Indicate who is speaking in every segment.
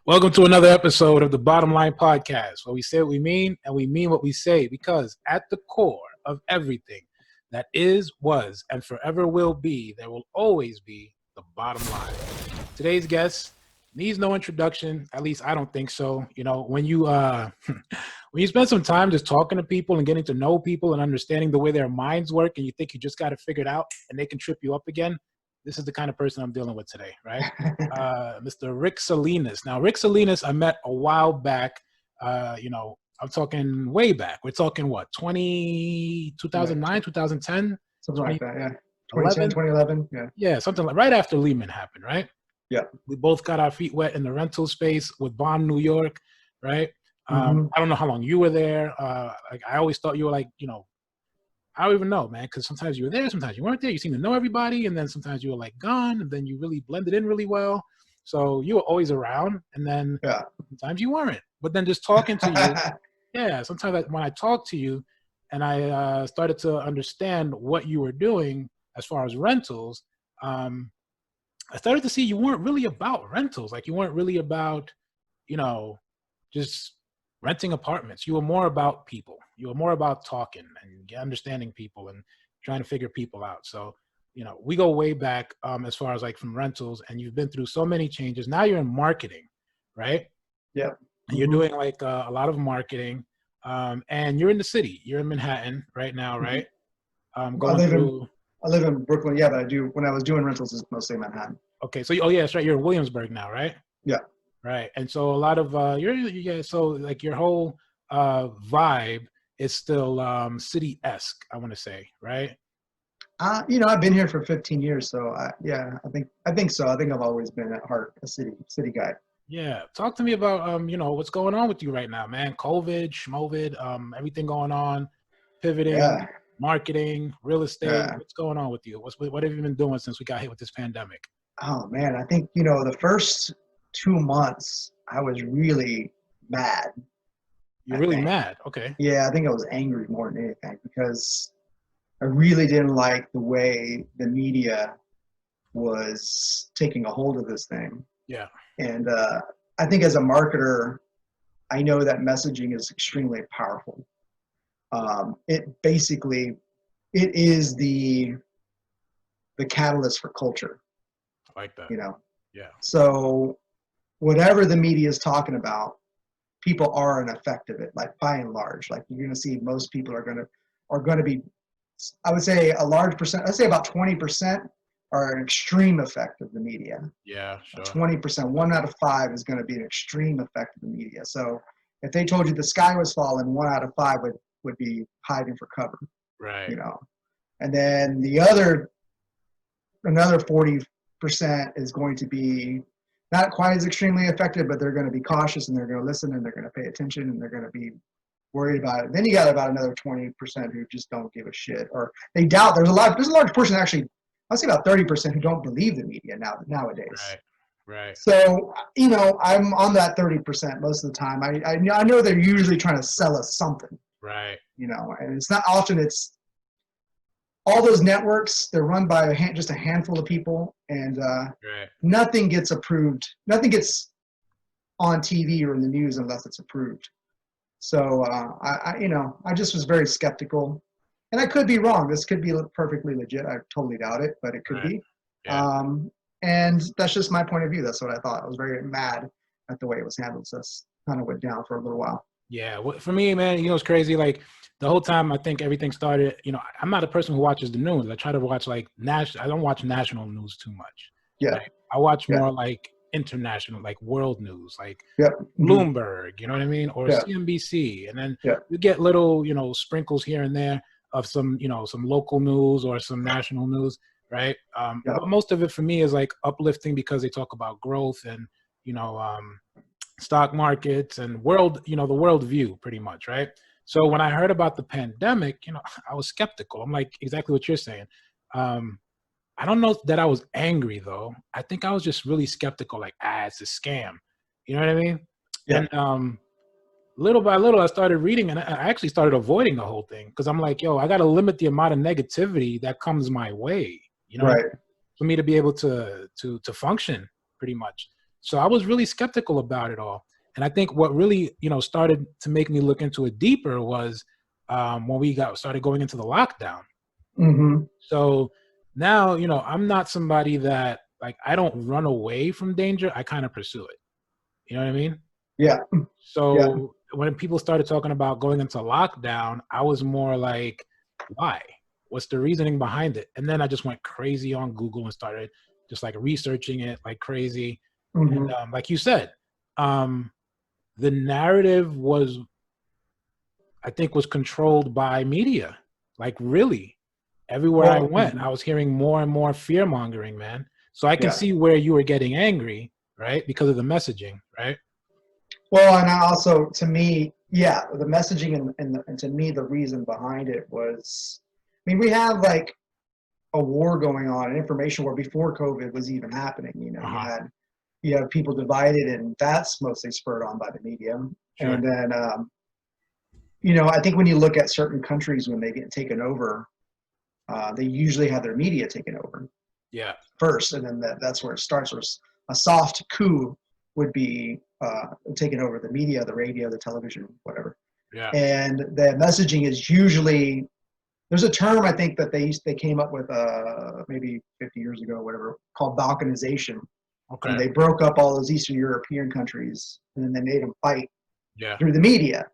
Speaker 1: Welcome to another episode of the Bottom Line Podcast, where we say what we mean and we mean what we say, because at the core of everything that is, was, and forever will be, there will always be the bottom line. Today's guest needs no introduction. At least I don't think so. You know, when you when you spend some time just talking to people and getting to know people and understanding the way their minds work, and you think you just got it figured out and they can trip you up again, this is the kind of person I'm dealing with today, right? Mr. Ric Salinas. Now, Ric Salinas, I met a while back. I'm talking way back. We're talking what, 2009, 2010?
Speaker 2: Something like that, yeah. 2010, 2011, yeah.
Speaker 1: Yeah, something like right after Lehman happened, right?
Speaker 2: Yeah.
Speaker 1: We both got our feet wet in the rental space with Bond, New York, right? I don't know how long you were there. I always thought you were like, I don't even know, man, because sometimes you were there, sometimes you weren't there. You seem to know everybody, and then sometimes you were like gone, and then you really blended in really well. So you were always around, and then sometimes you weren't. But then just talking to you, sometimes when I talked to you and I started to understand what you were doing as far as rentals, I started to see you weren't really about rentals. Like, you weren't really about, just renting apartments. You were more about people. You were more about talking and understanding people and trying to figure people out. So, we go way back as far as like from rentals, and you've been through so many changes. Now you're in marketing, right?
Speaker 2: Yeah.
Speaker 1: And you're doing like a lot of marketing, and you're in the city. You're in Manhattan right now, right?
Speaker 2: I live in Brooklyn, yeah, but when I was doing rentals, it's mostly Manhattan.
Speaker 1: Okay, so that's right. You're in Williamsburg now, right?
Speaker 2: Yeah.
Speaker 1: Right. And so a lot of so like your whole vibe is still city-esque, I want to say, right?
Speaker 2: I've been here for 15 years, so I think so. I think I've always been at heart a city guy.
Speaker 1: Yeah. Talk to me about what's going on with you right now, man. COVID, schmovid, everything going on, pivoting, marketing, real estate. Yeah. What's going on with you? What have you been doing since we got hit with this pandemic?
Speaker 2: Oh man, I think the first 2 months I was really mad.
Speaker 1: You're really mad? Okay.
Speaker 2: Yeah, I think I was angry more than anything, because I really didn't like the way the media was taking a hold of this thing.
Speaker 1: Yeah.
Speaker 2: And I think as a marketer, I know that messaging is extremely powerful. It is the catalyst for culture.
Speaker 1: I like that. Yeah.
Speaker 2: So whatever the media is talking about, people are an effect of it, like by and large. Like, you're going to see most people are going to be, I would say a large percent, I'd say about 20% are an extreme effect of the media.
Speaker 1: Yeah, sure.
Speaker 2: 20%, 1 out of 5 is going to be an extreme effect of the media. So if they told you the sky was falling, 1 out of 5 would be hiding for cover.
Speaker 1: Right.
Speaker 2: And then another 40% is going to be not quite as extremely affected, but they're going to be cautious, and they're going to listen, and they're going to pay attention, and they're going to be worried about it. Then you got about another 20% who just don't give a shit, or they doubt. There's a large portion, actually, I'd say about 30%, who don't believe the media nowadays.
Speaker 1: Right.
Speaker 2: So, I'm on that 30% most of the time. I know they're usually trying to sell us something.
Speaker 1: Right.
Speaker 2: And it's not often. It's all those networks. They're run by just a handful of people, and nothing gets approved. Nothing gets on TV or in the news unless it's approved. So I just was very skeptical, and I could be wrong. This could be perfectly legit. I totally doubt it, but it could be. Yeah. And that's just my point of view. That's what I thought. I was very mad at the way it was handled. So that's kind of went down for a little while.
Speaker 1: Yeah. Well, for me, man, it's crazy. Like, the whole time I think everything started, I'm not a person who watches the news. I try to watch I don't watch national news too much.
Speaker 2: Yeah.
Speaker 1: Right? I watch more like international, like world news, like
Speaker 2: mm-hmm.
Speaker 1: Bloomberg, you know what I mean? Or CNBC. And then you get little, sprinkles here and there of some, some local news or some national news, right? But most of it for me is like uplifting, because they talk about growth and, stock markets and world, the world view pretty much, right? So when I heard about the pandemic, I was skeptical. I'm like, exactly what you're saying. I don't know that I was angry, though. I think I was just really skeptical, like, it's a scam. You know what I mean?
Speaker 2: Yeah.
Speaker 1: And little by little, I started reading, and I actually started avoiding the whole thing, because I'm like, I got to limit the amount of negativity that comes my way,
Speaker 2: right.
Speaker 1: for me to be able to function pretty much. So I was really skeptical about it all. And I think what really, started to make me look into it deeper was when we started going into the lockdown.
Speaker 2: Mm-hmm.
Speaker 1: So now, I'm not somebody that, like, I don't run away from danger. I kind of pursue it. You know what I mean?
Speaker 2: Yeah.
Speaker 1: So when people started talking about going into lockdown, I was more like, why? What's the reasoning behind it? And then I just went crazy on Google and started just like researching it like crazy.
Speaker 2: Mm-hmm.
Speaker 1: And like you said, the narrative was, I think, was controlled by media. Like, really, everywhere I went, I was hearing more and more fear mongering, man. So I can see where you were getting angry, right? Because of the messaging, right?
Speaker 2: Well, and I also, to me, the messaging and to me, the reason behind it was, I mean, we have like a war going on, an information war before COVID was even happening. You have people divided, and that's mostly spurred on by the media. Sure. And then, I think when you look at certain countries when they get taken over, they usually have their media taken over.
Speaker 1: Yeah.
Speaker 2: First, and then that's where it starts. Or a soft coup would be taking over the media, the radio, the television, whatever.
Speaker 1: Yeah.
Speaker 2: And the messaging is usually, there's a term I think that they came up with maybe 50 years ago, or whatever, called balkanization.
Speaker 1: Okay.
Speaker 2: And they broke up all those Eastern European countries, and then they made them fight through the media.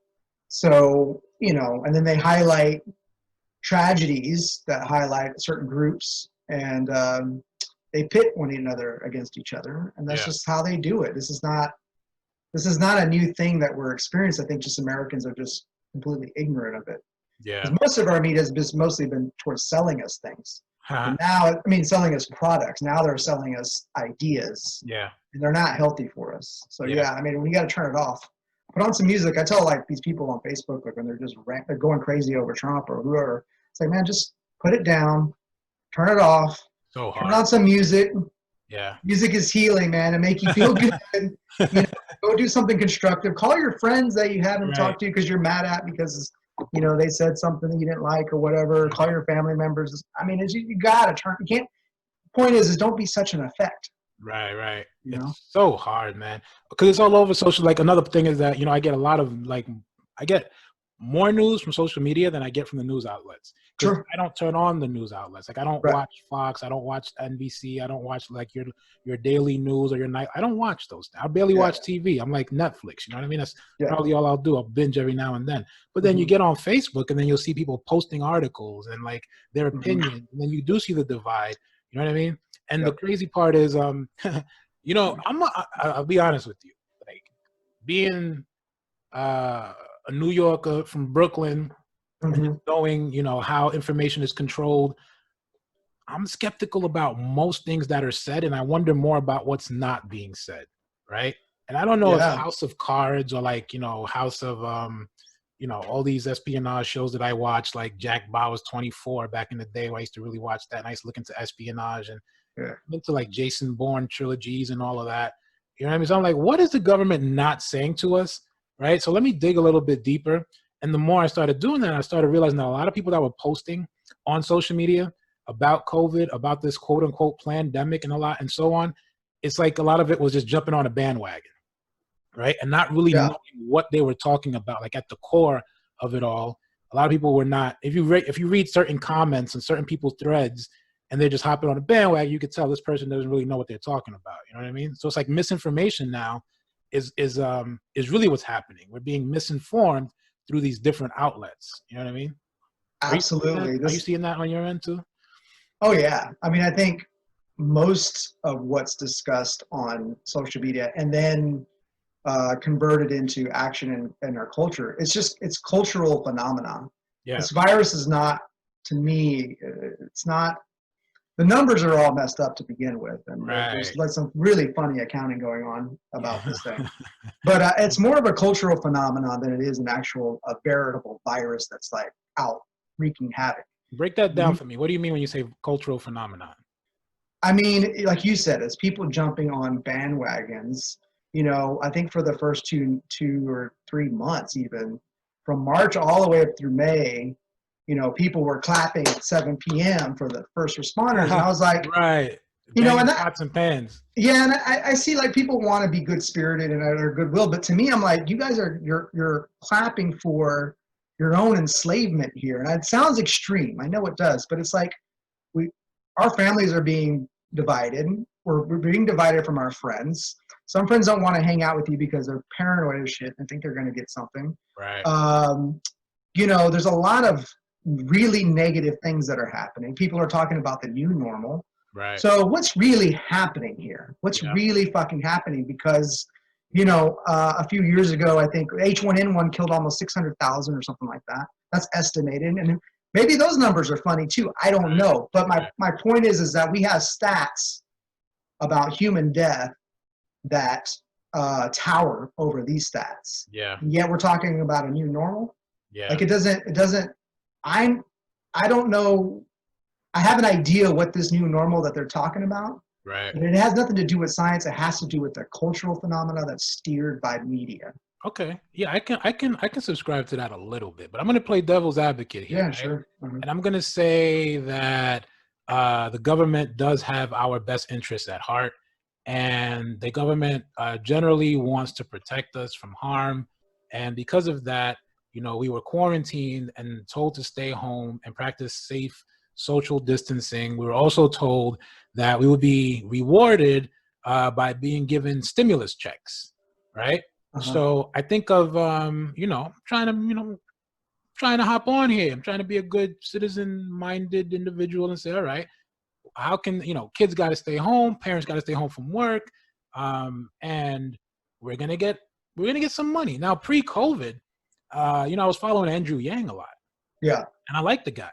Speaker 2: So, and then they highlight tragedies that highlight certain groups, and they pit one another against each other, and that's just how they do it. This is not a new thing that we're experiencing. I think just Americans are just completely ignorant of it. Yeah. Most of our media has mostly been towards selling us things. And now, selling us products. Now they're selling us ideas. Yeah. And they're not healthy for us. So we got to turn it off. Put on some music. I tell like these people on Facebook, like when they're going crazy over Trump or whoever, it's like, man, just put it down, turn it off. So hard. Turn on some music. Yeah. Music is healing, man, and make you feel good. Go do something constructive. Call your friends that you haven't talked to because you're mad at because they said something that you didn't like or whatever. Call your family members. You gotta turn. You can't. Point is don't be such an effect.
Speaker 1: Right. It's so hard, man, because it's all over social. Like another thing is that I get a lot of I get more news from social media than I get from the news outlets. Sure. I don't turn on the news outlets. Like I don't watch Fox. I don't watch NBC. I don't watch like your daily news or your night. I don't watch those. I barely watch TV. I'm like Netflix. You know what I mean? That's probably all I'll do. I'll binge every now and then. But then you get on Facebook and then you'll see people posting articles and like their opinion. And then you do see the divide. You know what I mean? And the crazy part is, I'll be honest with you. Like being a New Yorker from Brooklyn, and knowing, how information is controlled, I'm skeptical about most things that are said, and I wonder more about what's not being said, right? And I don't know if House of Cards or like, House of, all these espionage shows that I watched, like Jack Bauer's 24 back in the day, where I used to really watch that, and I used to look into espionage and into like Jason Bourne trilogies and all of that. You know what I mean? So I'm like, what is the government not saying to us, right? So let me dig a little bit deeper. And the more I started doing that, I started realizing that a lot of people that were posting on social media about COVID, about this quote unquote pandemic and so on, it's like a lot of it was just jumping on a bandwagon, right? And not really knowing what they were talking about. Like at the core of it all, a lot of people were not, if you read certain comments and certain people's threads and they're just hopping on a bandwagon, you could tell this person doesn't really know what they're talking about. You know what I mean? So it's like misinformation now is really what's happening. We're being misinformed through these different outlets. You know what I mean?
Speaker 2: Absolutely.
Speaker 1: Are you seeing that on your end too?
Speaker 2: Oh yeah. I think most of what's discussed on social media and then converted into action in our culture, it's cultural phenomenon. Yeah. This virus is not, to me, it's not, the numbers are all messed up to begin with. And there's like some really funny accounting going on about this thing. But it's more of a cultural phenomenon than it is a veritable virus that's like out wreaking havoc.
Speaker 1: Break that down for me. What do you mean when you say cultural phenomenon?
Speaker 2: Like you said, it's people jumping on bandwagons. I think for the first two or 3 months, even from March all the way up through May, people were clapping at 7 p.m. for the first responders. And I was like,
Speaker 1: banging pots and pans.
Speaker 2: Yeah, and I see like people want to be good spirited and are goodwill, but to me, I'm like, you guys are you're clapping for your own enslavement here, and it sounds extreme. I know it does, but it's like our families are being divided. We're being divided from our friends. Some friends don't want to hang out with you because they're paranoid as shit and think they're going to get something.
Speaker 1: Right.
Speaker 2: There's a lot of really negative things that are happening. People are talking about the new normal.
Speaker 1: Right.
Speaker 2: So what's really happening here? What's really fucking happening? Because, a few years ago, I think H1N1 killed almost 600,000 or something like that. That's estimated. And maybe those numbers are funny too. I don't know. But my point is that we have stats about human death that tower over these stats.
Speaker 1: Yeah.
Speaker 2: And yet we're talking about a new normal.
Speaker 1: Yeah.
Speaker 2: Like it doesn't, I don't know. I have an idea what this new normal that they're talking about.
Speaker 1: Right.
Speaker 2: But it has nothing to do with science. It has to do with the cultural phenomena that's steered by media.
Speaker 1: Okay. Yeah, I can subscribe to that a little bit, but I'm going to play devil's advocate here.
Speaker 2: Yeah,
Speaker 1: right?
Speaker 2: sure. Mm-hmm.
Speaker 1: And I'm going to say that the government does have our best interests at heart, and the government generally wants to protect us from harm. And because of that, we were quarantined and told to stay home and practice safe social distancing. We were also told that we would be rewarded by being given stimulus checks, right? Uh-huh. So I think of, trying to hop on here. I'm trying to be a good citizen-minded individual and say, all right, how can, kids got to stay home, parents got to stay home from work, and we're gonna get some money. Now, pre-COVID, I was following Andrew Yang a lot.
Speaker 2: Yeah,
Speaker 1: and I like the guy.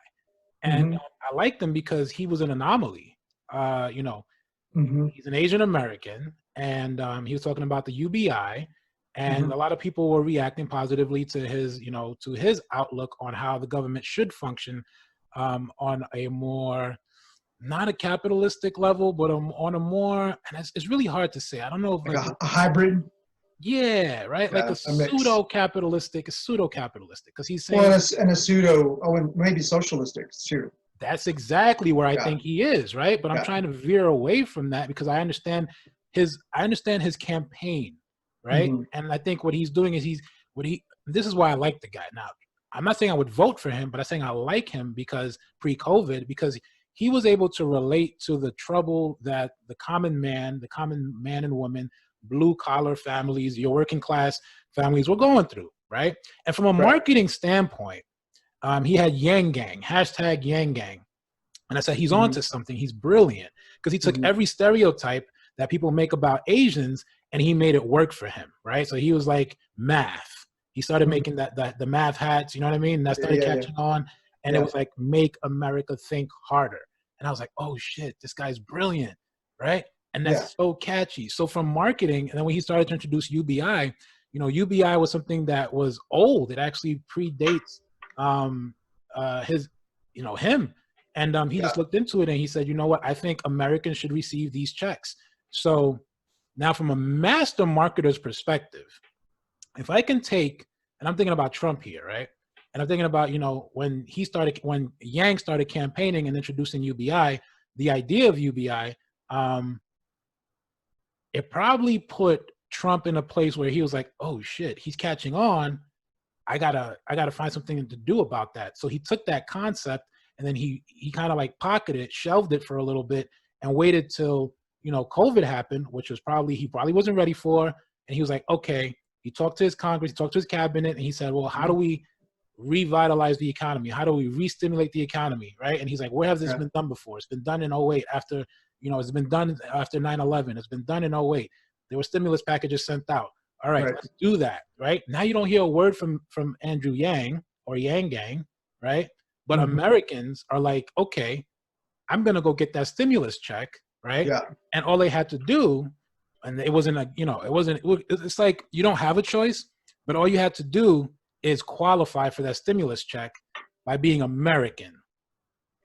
Speaker 1: And I liked him because he was an anomaly. He's an Asian American, and he was talking about the UBI, and a lot of people were reacting positively to his, to his outlook on how the government should function on a more, not a capitalistic level, but on a more, and it's really hard to say. I don't know if
Speaker 2: like a hybrid.
Speaker 1: Yeah, right.
Speaker 2: Yeah,
Speaker 1: like a pseudo-capitalistic, because he's saying,
Speaker 2: and a pseudo, and maybe socialistic too.
Speaker 1: That's exactly where I think he is, right? But I'm trying to veer away from that because I understand his campaign, right? And I think what he's doing is this is why I like the guy. Now, I'm not saying I would vote for him, but I'm saying I like him because pre-COVID, because he was able to relate to the trouble that the common man and woman, blue collar families, your working class families were going through, right? And from a marketing standpoint, he had Yang Gang, hashtag Yang Gang. And I said, he's on to something. He's brilliant because he took every stereotype that people make about Asians and he made it work for him, right? So he was like math. He started making the math hats, you know what I mean? And that started catching on. And it was like, make America think harder. And I was like, oh shit, this guy's brilliant, right? And that's so catchy. So from marketing, and then when he started to introduce UBI, UBI was something that was old. It actually predates him. And he just looked into it and he said, you know what? I think Americans should receive these checks. So now from a master marketer's perspective, if I can take, and I'm thinking about Trump here, right? And I'm thinking about, when Yang started campaigning and introducing UBI, the idea of UBI, it probably put Trump in a place where he was like, oh shit, he's catching on. I gotta find something to do about that. So he took that concept and then he kind of like pocketed it, shelved it for a little bit and waited till, COVID happened, which was he probably wasn't ready for. And he was like, okay, he talked to his Congress, he talked to his cabinet, and he said, well, how do we revitalize the economy? How do we re-stimulate the economy, right? And he's like, where has this been done before? It's been done in 08 after, it's been done after 9/11. It's been done in 08. There were stimulus packages sent out. All right, let's do that, right? Now you don't hear a word from Andrew Yang or Yang Gang, right? But Americans are like, okay, I'm going to go get that stimulus check, right? Yeah. And all they had to do, and it wasn't like, it's like you don't have a choice, but all you had to do is qualify for that stimulus check by being American.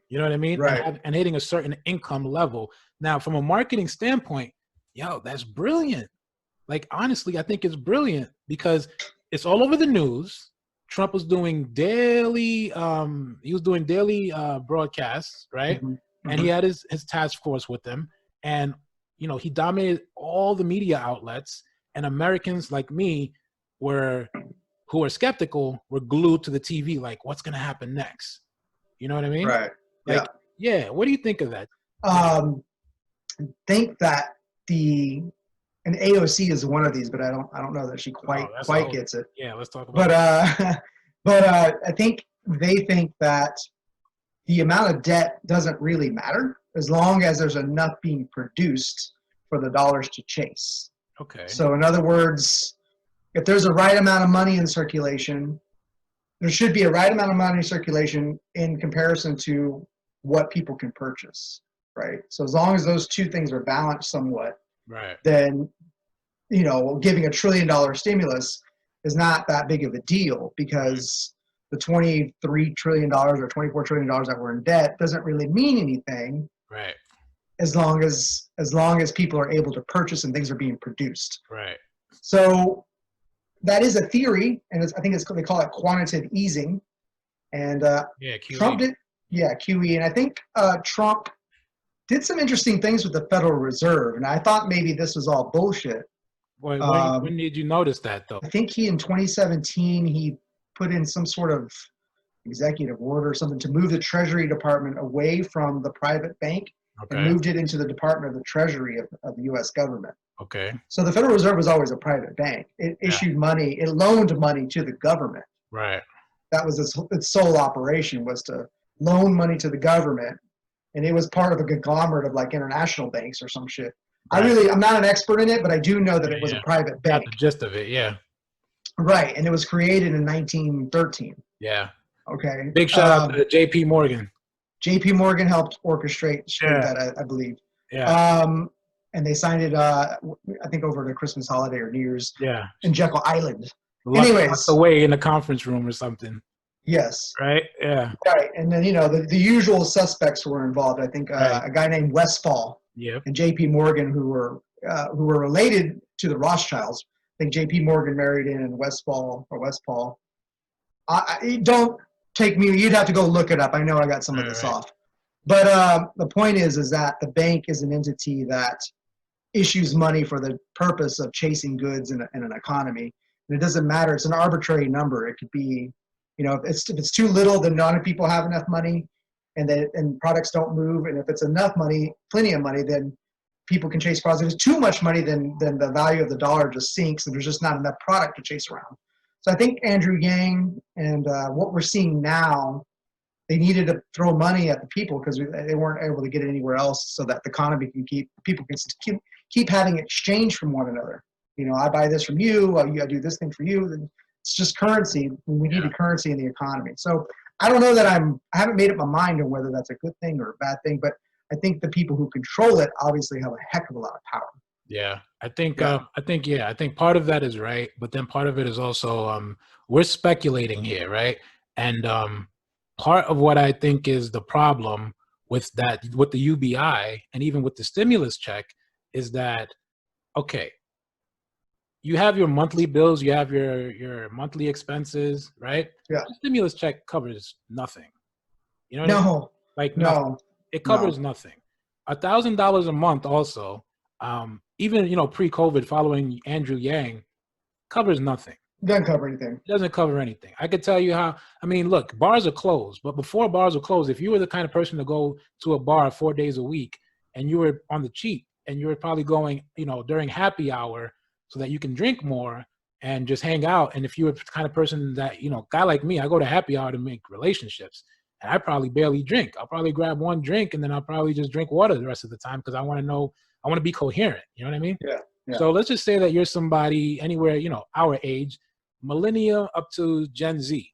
Speaker 1: You know what I mean?
Speaker 2: Right.
Speaker 1: And hitting a certain income level. Now, from a marketing standpoint, that's brilliant. Like, honestly, I think it's brilliant because it's all over the news. Trump was doing daily, broadcasts, right? And he had his task force with him. And, you know, he dominated all the media outlets, and Americans like me who were skeptical were glued to the TV. Like, what's going to happen next? You know what I mean?
Speaker 2: Right.
Speaker 1: Like, yeah. What do you think of that?
Speaker 2: Think that and AOC is one of these, but I don't know that she quite gets it.
Speaker 1: Yeah, let's talk about
Speaker 2: but I think they think that the amount of debt doesn't really matter as long as there's enough being produced for the dollars to chase.
Speaker 1: Okay.
Speaker 2: So in other words, if there's a right amount of money in circulation, there should be a right amount of money in circulation in comparison to what people can purchase, right? So as long as those two things are balanced somewhat,
Speaker 1: right, then,
Speaker 2: you know, giving $1 trillion stimulus is not that big of a deal, because the $23 trillion or $24 trillion that we're in debt doesn't really mean anything,
Speaker 1: right,
Speaker 2: as long as people are able to purchase and things are being produced.
Speaker 1: Right.
Speaker 2: So that is a theory, and I think they call it quantitative easing. And
Speaker 1: QE.
Speaker 2: Trump did, QE. And I think Trump did some interesting things with the Federal Reserve, and I thought maybe this was all bullshit.
Speaker 1: When did you notice that, though?
Speaker 2: I think in 2017, he put in some sort of executive order or something to move the Treasury Department away from the private bank and moved it into the Department of the Treasury of the U.S. government.
Speaker 1: Okay.
Speaker 2: So the Federal Reserve was always a private bank. It issued money, it loaned money to the government.
Speaker 1: Right.
Speaker 2: That was its sole operation, was to loan money to the government, and it was part of a conglomerate of like international banks or some shit. Right. I'm not an expert in it, but I do know that it was a private bank.
Speaker 1: Got the gist of it, yeah.
Speaker 2: Right, and it was created in 1913.
Speaker 1: Yeah.
Speaker 2: Okay.
Speaker 1: Big shout out to J.P. Morgan.
Speaker 2: J.P. Morgan helped orchestrate that, I believe.
Speaker 1: Yeah.
Speaker 2: And they signed it, I think, over the Christmas holiday or New Year's.
Speaker 1: Yeah.
Speaker 2: In Jekyll Island. Anyways,
Speaker 1: away in the conference room or something.
Speaker 2: Yes.
Speaker 1: Right. Yeah.
Speaker 2: Right, and then the usual suspects were involved. I think a guy named Westphal.
Speaker 1: Yep.
Speaker 2: And J.P. Morgan, who were related to the Rothschilds. I think J.P. Morgan married in Westphal. Don't take me. You'd have to go look it up. I know I got some of this off. But the point is that the bank is an entity that issues money for the purpose of chasing goods in an economy. And it doesn't matter. It's an arbitrary number. It could be, if it's too little, then not enough people have enough money, and products don't move. And if it's enough money, plenty of money, then people can chase products. If it's too much money, then the value of the dollar just sinks, and there's just not enough product to chase around. So I think Andrew Yang and what we're seeing now, they needed to throw money at the people because they weren't able to get it anywhere else, so that the economy people can keep having exchange from one another. I buy this from you, I do this thing for you. And it's just currency. We need a currency in the economy. So I don't know that I haven't made up my mind on whether that's a good thing or a bad thing, but I think the people who control it obviously have a heck of a lot of power.
Speaker 1: Yeah, I think part of that is right, but then part of it is also we're speculating here, right? And part of what I think is the problem with the UBI and even with the stimulus check is that, okay, you have your monthly bills, you have your monthly expenses, right?
Speaker 2: Yeah.
Speaker 1: The stimulus check covers nothing. You know
Speaker 2: what I mean?
Speaker 1: No. Like nothing. It covers nothing. $1,000 a month also, even pre-COVID, following Andrew Yang, covers nothing.
Speaker 2: Doesn't cover anything.
Speaker 1: Doesn't cover anything. I could tell you how. I mean, look, bars are closed, but before bars were closed, if you were the kind of person to go to a bar 4 days a week and you were on the cheap and you were probably going, during happy hour so that you can drink more and just hang out. And if you were the kind of person that, guy like me, I go to happy hour to make relationships. And I probably barely drink. I'll probably grab one drink and then I'll probably just drink water the rest of the time because I want to be coherent. You know what I mean?
Speaker 2: Yeah.
Speaker 1: So let's just say that you're somebody anywhere, our age, millennial up to Gen Z,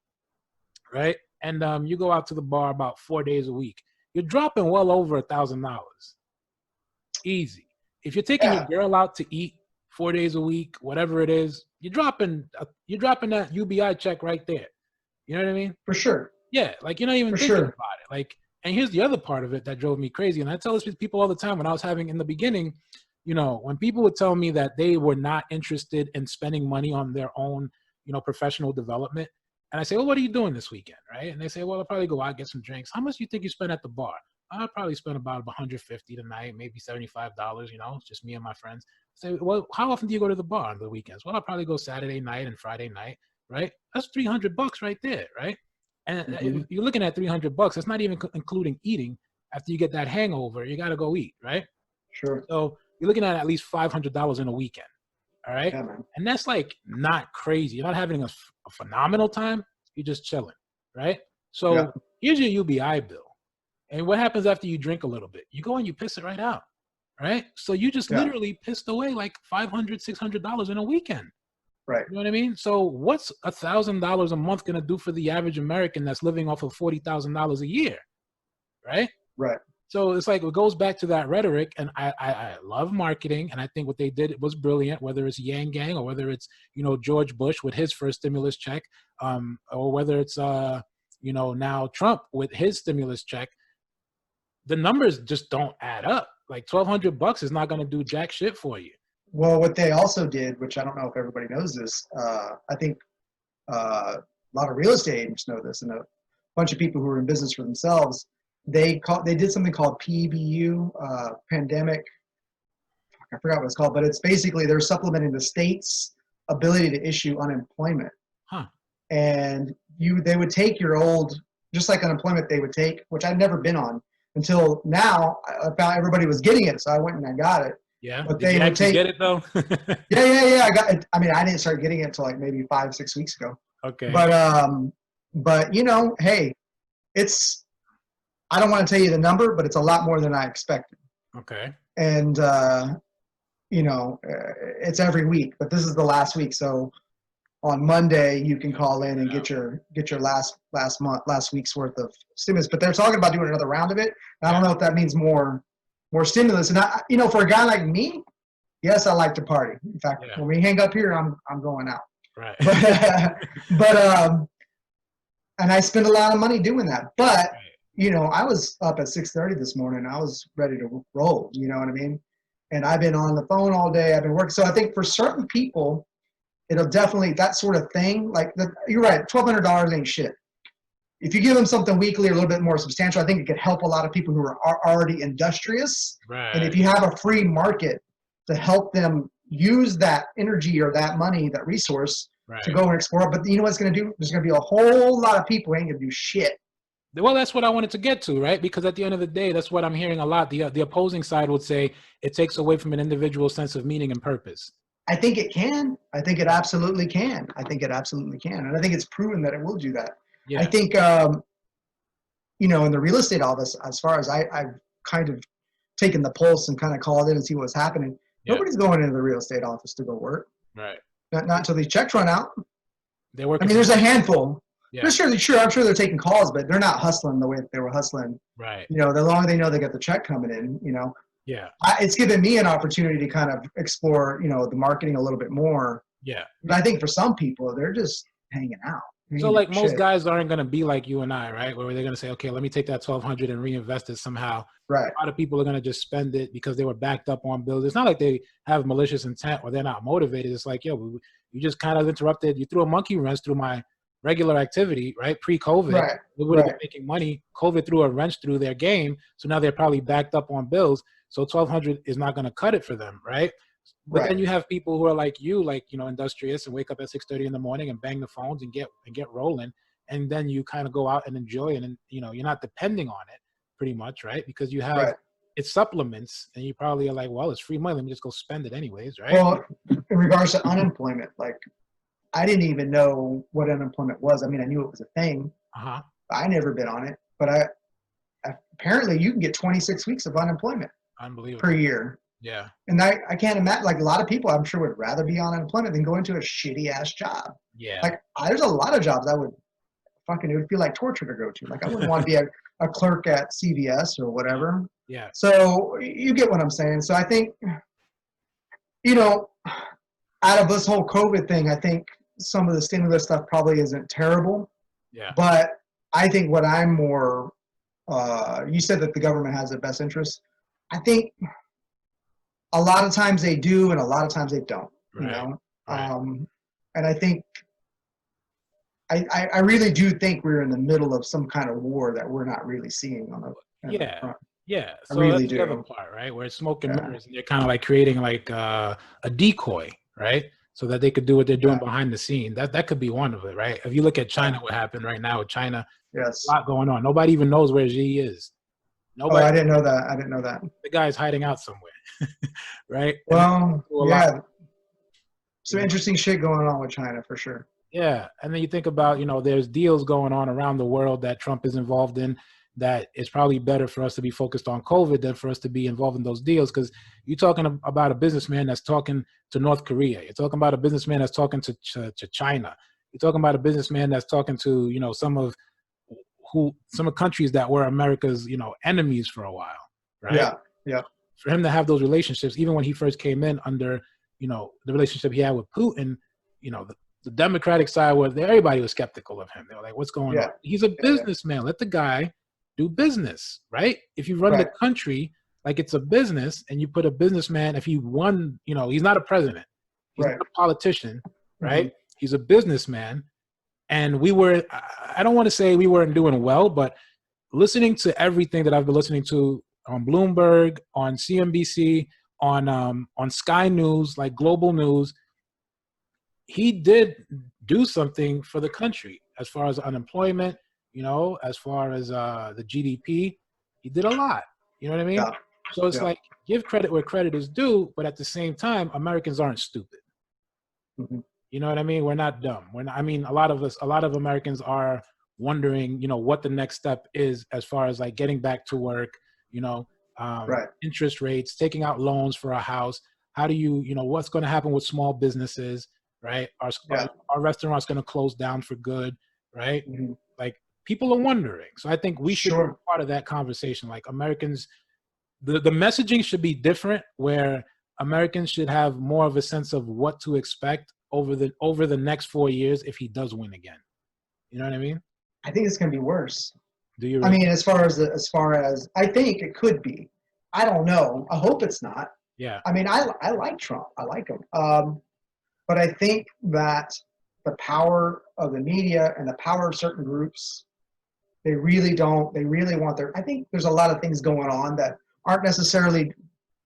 Speaker 1: right? And you go out to the bar about 4 days a week. You're dropping well over $1,000. Easy. If you're taking your girl out to eat 4 days a week, whatever it is, you're dropping that UBI check right there. You know what I mean?
Speaker 2: For sure.
Speaker 1: Yeah, like you're not even thinking about it. Like, and here's the other part of it that drove me crazy. And I tell this to people all the time when I was having in the beginning, when people would tell me that they were not interested in spending money on their own, professional development. And I say, well, what are you doing this weekend? Right. And they say, well, I'll probably go out, get some drinks. How much do you think you spend at the bar? I'll probably spend about 150 tonight, maybe $75, you know, just me and my friends. Say, well, how often do you go to the bar on the weekends? Well, I'll probably go Saturday night and Friday night, right? That's $300 right there, right? And if you're looking at $300, that's not even including eating. After you get that hangover, you got to go eat, right?
Speaker 2: Sure.
Speaker 1: So you're looking at least $500 in a weekend, all right?
Speaker 2: Yeah, man.
Speaker 1: And that's like not crazy. You're not having a phenomenal time. You're just chilling, right? So here's your UBI bill. And what happens after you drink a little bit? You go and you piss it right out, right? So you just literally pissed away like $500, $600 in a weekend.
Speaker 2: Right.
Speaker 1: You know what I mean? So what's $1,000 a month going to do for the average American that's living off of $40,000 a year, right?
Speaker 2: Right.
Speaker 1: So it's like, it goes back to that rhetoric, and I love marketing, and I think what they did was brilliant, whether it's Yang Gang or whether it's, you know, George Bush with his first stimulus check, or whether it's, you know, now Trump with his stimulus check. The numbers just don't add up. Like $1,200 is not going to do jack shit for you.
Speaker 2: Well, what they also did, which I don't know if everybody knows this, I think a lot of real estate agents know this, and a bunch of people who are in business for themselves, they did something called PBU, pandemic. I forgot what it's called, but it's basically they're supplementing the state's ability to issue unemployment.
Speaker 1: Huh.
Speaker 2: And they would take your old, just like unemployment they would take, which I'd never been on until now. I found everybody was getting it, so I went and I got it.
Speaker 1: Yeah.
Speaker 2: But
Speaker 1: Did you actually get it though?
Speaker 2: Yeah. I got it. I mean, I didn't start getting it until like maybe 5-6 weeks ago.
Speaker 1: Okay.
Speaker 2: But you know, hey, I don't want to tell you the number, but it's a lot more than I expected.
Speaker 1: Okay.
Speaker 2: And you know, it's every week, but this is the last week. So on Monday you can call in and get your last week's worth of stimulus. But they're talking about doing another round of it. I don't know if that means more stimulus. And I, you know, for a guy like me, yes, I like to party. In fact, when we hang up here, I'm going out.
Speaker 1: Right.
Speaker 2: But and I spend a lot of money doing that. But you know, I was up at 6:30 this morning. I was ready to roll. You know what I mean? And I've been on the phone all day. I've been working. So I think for certain people, it'll definitely, that sort of thing. Like you're right, $1,200 ain't shit. If you give them something weekly or a little bit more substantial, I think it could help a lot of people who are already industrious.
Speaker 1: Right.
Speaker 2: And if you have a free market to help them use that energy or that money, that resource to go and explore. But you know what it's going to do? There's going to be a whole lot of people who ain't going to do shit.
Speaker 1: Well, that's what I wanted to get to, right? Because at the end of the day, that's what I'm hearing a lot. The opposing side would say it takes away from an individual's sense of meaning and purpose.
Speaker 2: I think it can. I think it absolutely can. I think it absolutely can. And I think it's proven that it will do that. Yeah. I think, you know, in the real estate office, as far as I've kind of taken the pulse and kind of called in and see what's happening, nobody's going into the real estate office to go work.
Speaker 1: Right.
Speaker 2: Not until these checks run out.
Speaker 1: They're working.
Speaker 2: I mean, there's a handful.
Speaker 1: Yeah.
Speaker 2: I'm sure they're taking calls, but they're not hustling the way that they were hustling.
Speaker 1: Right.
Speaker 2: You know, the longer they know they got the check coming in, you know.
Speaker 1: Yeah.
Speaker 2: It's given me an opportunity to kind of explore, you know, the marketing a little bit more.
Speaker 1: Yeah.
Speaker 2: But I think for some people, they're just hanging out.
Speaker 1: So like most guys aren't going to be like you and I, right? Where they're going to say, okay, let me take that $1,200 and reinvest it somehow.
Speaker 2: Right.
Speaker 1: A lot of people are going to just spend it because they were backed up on bills. It's not like they have malicious intent or they're not motivated. It's like, yo, you just kind of interrupted. You threw a monkey wrench through my regular activity, right? Pre-COVID,
Speaker 2: right.
Speaker 1: They would have been making money. COVID threw a wrench through their game. So now they're probably backed up on bills. So $1,200 is not going to cut it for them, right? But then you have people who are like you, like, you know, industrious and wake up at 6:30 in the morning and bang the phones and get rolling. And then you kind of go out and enjoy it. And, you know, you're not depending on it pretty much, right? Because you have it's supplements and you probably are like, well, it's free money. Let me just go spend it anyways, right?
Speaker 2: Well, in regards to unemployment, like I didn't even know what unemployment was. I mean, I knew it was a thing.
Speaker 1: Uh-huh.
Speaker 2: I never been on it. But apparently you can get 26 weeks of unemployment per year.
Speaker 1: Yeah.
Speaker 2: And I can't imagine, like a lot of people I'm sure would rather be on unemployment than go into a shitty ass job.
Speaker 1: Yeah.
Speaker 2: Like there's a lot of jobs it would feel like torture to go to. Like I wouldn't want to be a clerk at CVS or whatever.
Speaker 1: Yeah.
Speaker 2: So you get what I'm saying. So I think, you know, out of this whole COVID thing, I think some of the stimulus stuff probably isn't terrible.
Speaker 1: Yeah.
Speaker 2: But I think what I'm more, you said that the government has the best interest. I think a lot of times they do and a lot of times they don't, you know? And I think, I really do think we're in the middle of some kind of war that we're not really seeing
Speaker 1: Yeah. Yeah.
Speaker 2: I
Speaker 1: So
Speaker 2: really
Speaker 1: that's the other
Speaker 2: do.
Speaker 1: part, right? Where it's smoke and mirrors, and they're kind of like creating like a decoy, right? So that they could do what they're doing behind the scene. That could be one of it, right? If you look at China, what happened right now with China,
Speaker 2: Yes.
Speaker 1: a lot going on. Nobody even knows where Xi is.
Speaker 2: Oh,
Speaker 1: Nobody.
Speaker 2: I didn't know that. I didn't know that.
Speaker 1: The guy's hiding out somewhere, right?
Speaker 2: Well, yeah. Some
Speaker 1: You know?
Speaker 2: interesting shit going on with China for sure.
Speaker 1: Yeah, and then you think about, there's deals going on around the world that Trump is involved in, that it's probably better for us to be focused on COVID than for us to be involved in those deals, because you're talking about a businessman that's talking to North Korea. You're talking about a businessman that's talking to China. You're talking about a businessman that's talking to, some of countries that were America's, enemies for a while, right?
Speaker 2: Yeah, yeah.
Speaker 1: For him to have those relationships, even when he first came in under, the relationship he had with Putin, the Democratic side everybody was skeptical of him. They were like, what's going on? He's a businessman. Let the guy do business, right? If you run the country like it's a business and you put a businessman, if he won, he's not a president. He's not a politician, right? He's a businessman. And I don't want to say we weren't doing well, but listening to everything that I've been listening to on Bloomberg, on CNBC, on Sky News, like global news, he did do something for the country as far as unemployment, as far as the GDP. He did a lot. You know what I mean? Yeah. So it's like, give credit where credit is due, but at the same time, Americans aren't stupid. Mm-hmm. You know what I mean? We're not dumb. A lot of Americans are wondering, what the next step is as far as like getting back to work, interest rates, taking out loans for a house. How do you, what's going to happen with small businesses? Right? Our restaurant's going to close down for good, right? Mm-hmm. Like, people are wondering. So I think we should be part of that conversation. Like, Americans, the messaging should be different, where Americans should have more of a sense of what to expect over the next 4 years if he does win again. You know what I mean?
Speaker 2: I think it's going to be worse.
Speaker 1: Do you? Really?
Speaker 2: I mean, as far as I think it could be. I don't know. I hope it's not.
Speaker 1: Yeah.
Speaker 2: I mean, I like Trump. I like him. But I think that the power of the media and the power of certain groups, they really want I think there's a lot of things going on that aren't necessarily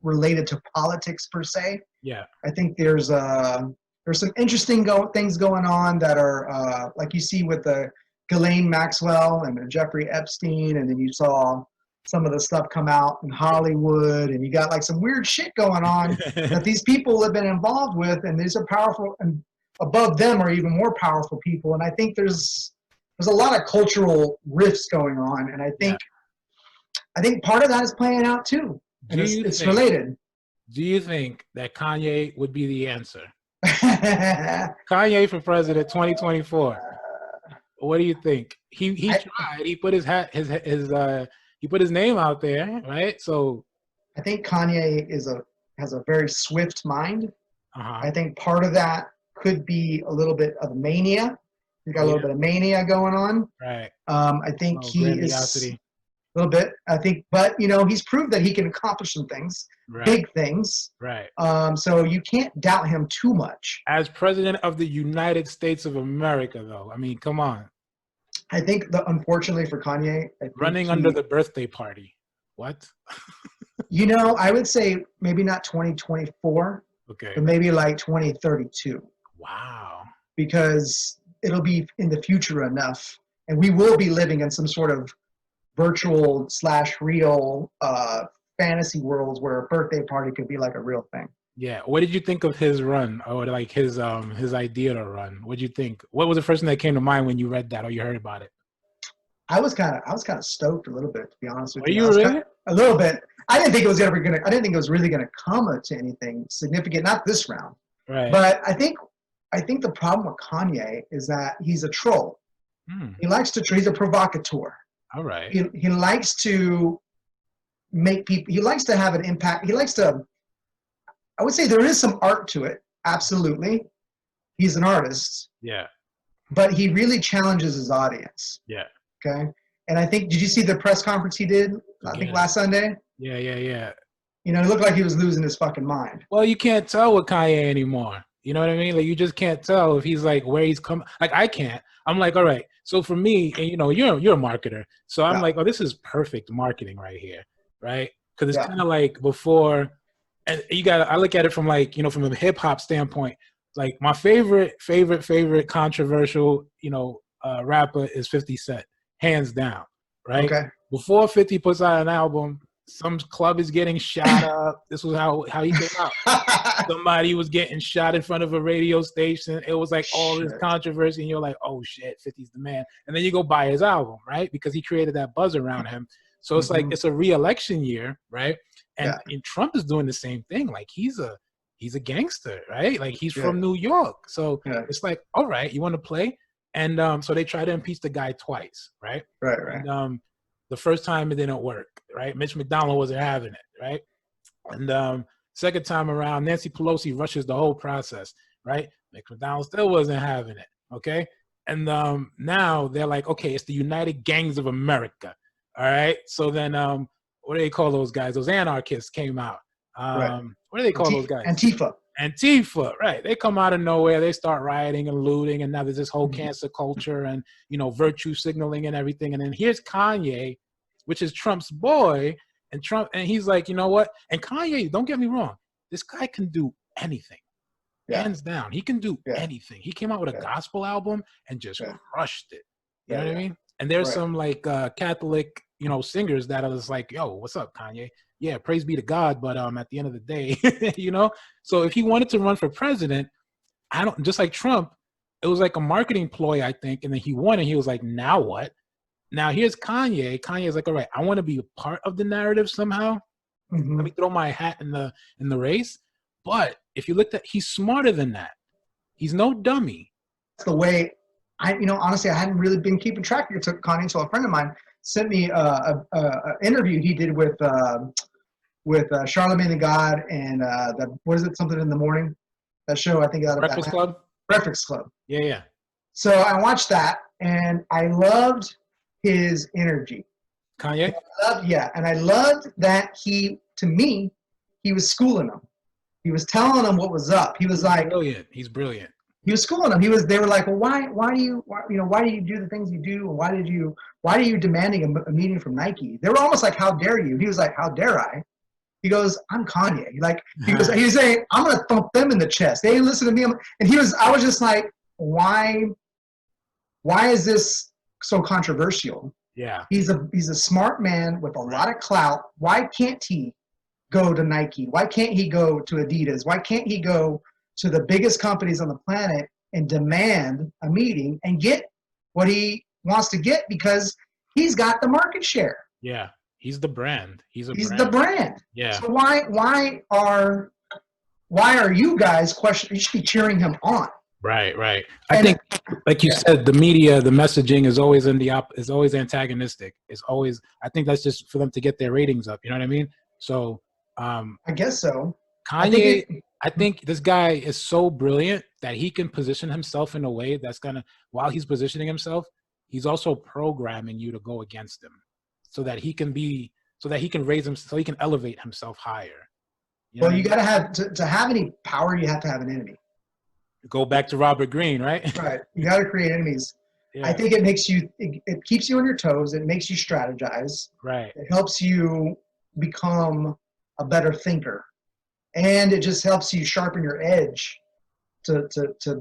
Speaker 2: related to politics per se.
Speaker 1: Yeah.
Speaker 2: I think there's some interesting things going on that are like you see with the Ghislaine Maxwell and Jeffrey Epstein, and then you saw some of the stuff come out in Hollywood, and you got like some weird shit going on that these people have been involved with, and these are powerful, and above them are even more powerful people. And I think there's a lot of cultural rifts going on, and I think part of that is playing out too, and it's related.
Speaker 1: Do you think that Kanye would be the answer? Kanye for president 2024. What do you think? He tried. He put he put his name out there, right? So
Speaker 2: I think Kanye has a very swift mind. I think part of that could be a little bit of mania. He's got a little bit of mania going on.
Speaker 1: Right.
Speaker 2: I think he is a little bit. I think, but he's proved that he can accomplish some things, big things.
Speaker 1: Right.
Speaker 2: So you can't doubt him too much.
Speaker 1: As president of the United States of America, though, I mean, come on.
Speaker 2: I think unfortunately for Kanye,
Speaker 1: running under the birthday party. What?
Speaker 2: I would say maybe not 2024.
Speaker 1: Okay.
Speaker 2: But maybe like 2032.
Speaker 1: Wow.
Speaker 2: Because it'll be in the future enough, and we will be living in some sort of virtual / real fantasy worlds where a birthday party could be like a real thing.
Speaker 1: Yeah. What did you think of his run, or like his idea to run? What did you think? What was the first thing that came to mind when you read that or you heard about it?
Speaker 2: I was kind of stoked a little bit, to be honest with
Speaker 1: you.
Speaker 2: Are you
Speaker 1: really?
Speaker 2: A little bit. I didn't think it was really gonna come to anything significant. Not this round.
Speaker 1: Right.
Speaker 2: But I think the problem with Kanye is that he's a troll. He likes to. He's a provocateur.
Speaker 1: All right.
Speaker 2: He likes to make people. He likes to have an impact. He likes to. I would say there is some art to it. Absolutely. He's an artist.
Speaker 1: Yeah.
Speaker 2: But he really challenges his audience.
Speaker 1: Yeah.
Speaker 2: Okay. And I think, did you see the press conference he did? I think last Sunday.
Speaker 1: Yeah.
Speaker 2: It looked like he was losing his fucking mind.
Speaker 1: Well, you can't tell with Kanye anymore. You know what I mean? Like, you just can't tell if he's like where he's coming. Like, I can't. I'm like, all right, So for me, and you're a marketer, so I'm like, oh, this is perfect marketing right here, right? Because it's kind of like before, and I look at it from like, from a hip hop standpoint. Like my favorite controversial, rapper is 50 Cent, hands down, right?
Speaker 2: Okay.
Speaker 1: Before 50 puts out an album, some club is getting shot up. This was how he came out. Somebody was getting shot in front of a radio station. It was like all this controversy, and you're like, oh shit, 50's the man. And then you go buy his album, right? Because he created that buzz around him. So it's like, it's a re-election year, right? And Trump is doing the same thing. Like he's a gangster, right? Like he's from New York. So it's like, all right, you want to play? And so they try to impeach the guy twice, right?
Speaker 2: Right.
Speaker 1: And the first time it didn't work, right? Mitch McDonald wasn't having it, right? And second time around, Nancy Pelosi rushes the whole process, right? Mitch McDonald still wasn't having it, okay? And now they're like, okay, it's the United Gangs of America, all right? So then what do they call those guys? Those anarchists came out. What do they call those guys? Antifa, right. They come out of nowhere. They start rioting and looting, and now there's this whole cancer culture and, virtue signaling and everything. And then here's Kanye, which is Trump's boy, and he's like, you know what? And Kanye, don't get me wrong, this guy can do anything. Hands down. He can do anything. He came out with a gospel album and just crushed it. You know what I mean? And there's some like Catholic, singers that are just like, yo, what's up, Kanye? Yeah, praise be to God, but at the end of the day, So if he wanted to run for president, just like Trump, it was like a marketing ploy, I think, and then he won, and he was like, now what? Now here's Kanye. Kanye's like, all right, I want to be a part of the narrative somehow. Let me throw my hat in the race. But if you looked at, he's smarter than that. He's no dummy.
Speaker 2: That's the way. Honestly, I hadn't really been keeping track of Kanye until a friend of mine sent me a interview he did with Charlamagne the God and what is it? Something in the Morning. That show, I think.
Speaker 1: Breakfast Club.
Speaker 2: Breakfast Club.
Speaker 1: Yeah.
Speaker 2: So I watched that and I loved his energy.
Speaker 1: Kanye.
Speaker 2: And I loved that he was schooling them. He was telling them what was up. He was like,
Speaker 1: brilliant. He's brilliant.
Speaker 2: He was schooling them. They were like, well, why do you do the things you do? And why are you demanding a meeting from Nike? They were almost like, how dare you? He was like, how dare I? He goes, I'm Kanye. He was saying, I'm going to thump them in the chest. They listen to me. I was just like, why is this so controversial?
Speaker 1: Yeah.
Speaker 2: He's a smart man with a lot of clout. Why can't he go to Nike? Why can't he go to Adidas? Why can't he go to the biggest companies on the planet and demand a meeting and get what he wants to get because he's got the market share?
Speaker 1: Yeah. He's the brand. He's
Speaker 2: the brand.
Speaker 1: Yeah.
Speaker 2: So why are you guys questioning? You should be cheering him on.
Speaker 1: Right. I think, like you said, the media, the messaging is always is always antagonistic. I think that's just for them to get their ratings up. You know what I mean? So,
Speaker 2: I guess so.
Speaker 1: Kanye, I think this guy is so brilliant that he can position himself in a way that's while he's positioning himself, he's also programming you to go against him so that he can raise him, so he can elevate himself higher.
Speaker 2: You got to have, to have any power, you have to have an enemy.
Speaker 1: Go back to Robert Greene, right?
Speaker 2: Right. You got to create enemies. Yeah. I think it keeps you on your toes. It makes you strategize.
Speaker 1: Right.
Speaker 2: It helps you become a better thinker. And it just helps you sharpen your edge to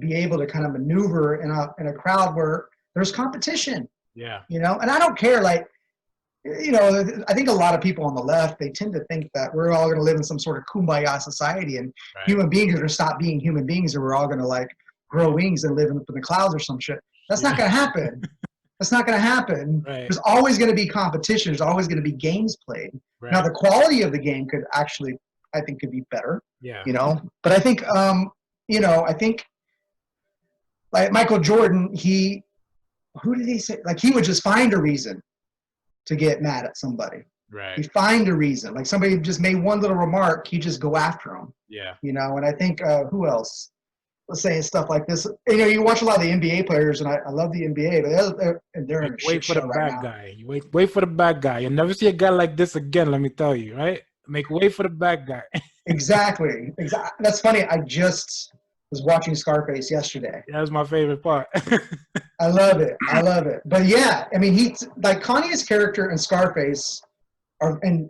Speaker 2: be able to kind of maneuver in a crowd where there's competition.
Speaker 1: Yeah.
Speaker 2: And I don't care, I think a lot of people on the left, they tend to think that we're all going to live in some sort of kumbaya society and human beings are going to stop being human beings and we're all going to grow wings and live up in the clouds or some shit. That's not going to happen. That's not going to happen.
Speaker 1: Right.
Speaker 2: There's always going to be competition. There's always going to be games played.
Speaker 1: Right.
Speaker 2: Now, the quality of the game could actually, I think, could be better.
Speaker 1: Yeah.
Speaker 2: But I think, like Michael Jordan, who did he say? He would just find a reason to get mad at somebody.
Speaker 1: Right.
Speaker 2: He'd find a reason. Like somebody just made one little remark, he'd just go after him.
Speaker 1: Yeah.
Speaker 2: And I think, who else was saying stuff like this? You watch a lot of the NBA players, and I love the NBA, but they're in a
Speaker 1: wait for the
Speaker 2: bad
Speaker 1: guy. You wait for the bad guy. You'll never see a guy like this again, let me tell you, right? Make way for the bad guy.
Speaker 2: Exactly. That's funny. was watching Scarface yesterday.
Speaker 1: That was my favorite part.
Speaker 2: I love it. I love it. But yeah, I mean, he's like Kanye's character and Scarface and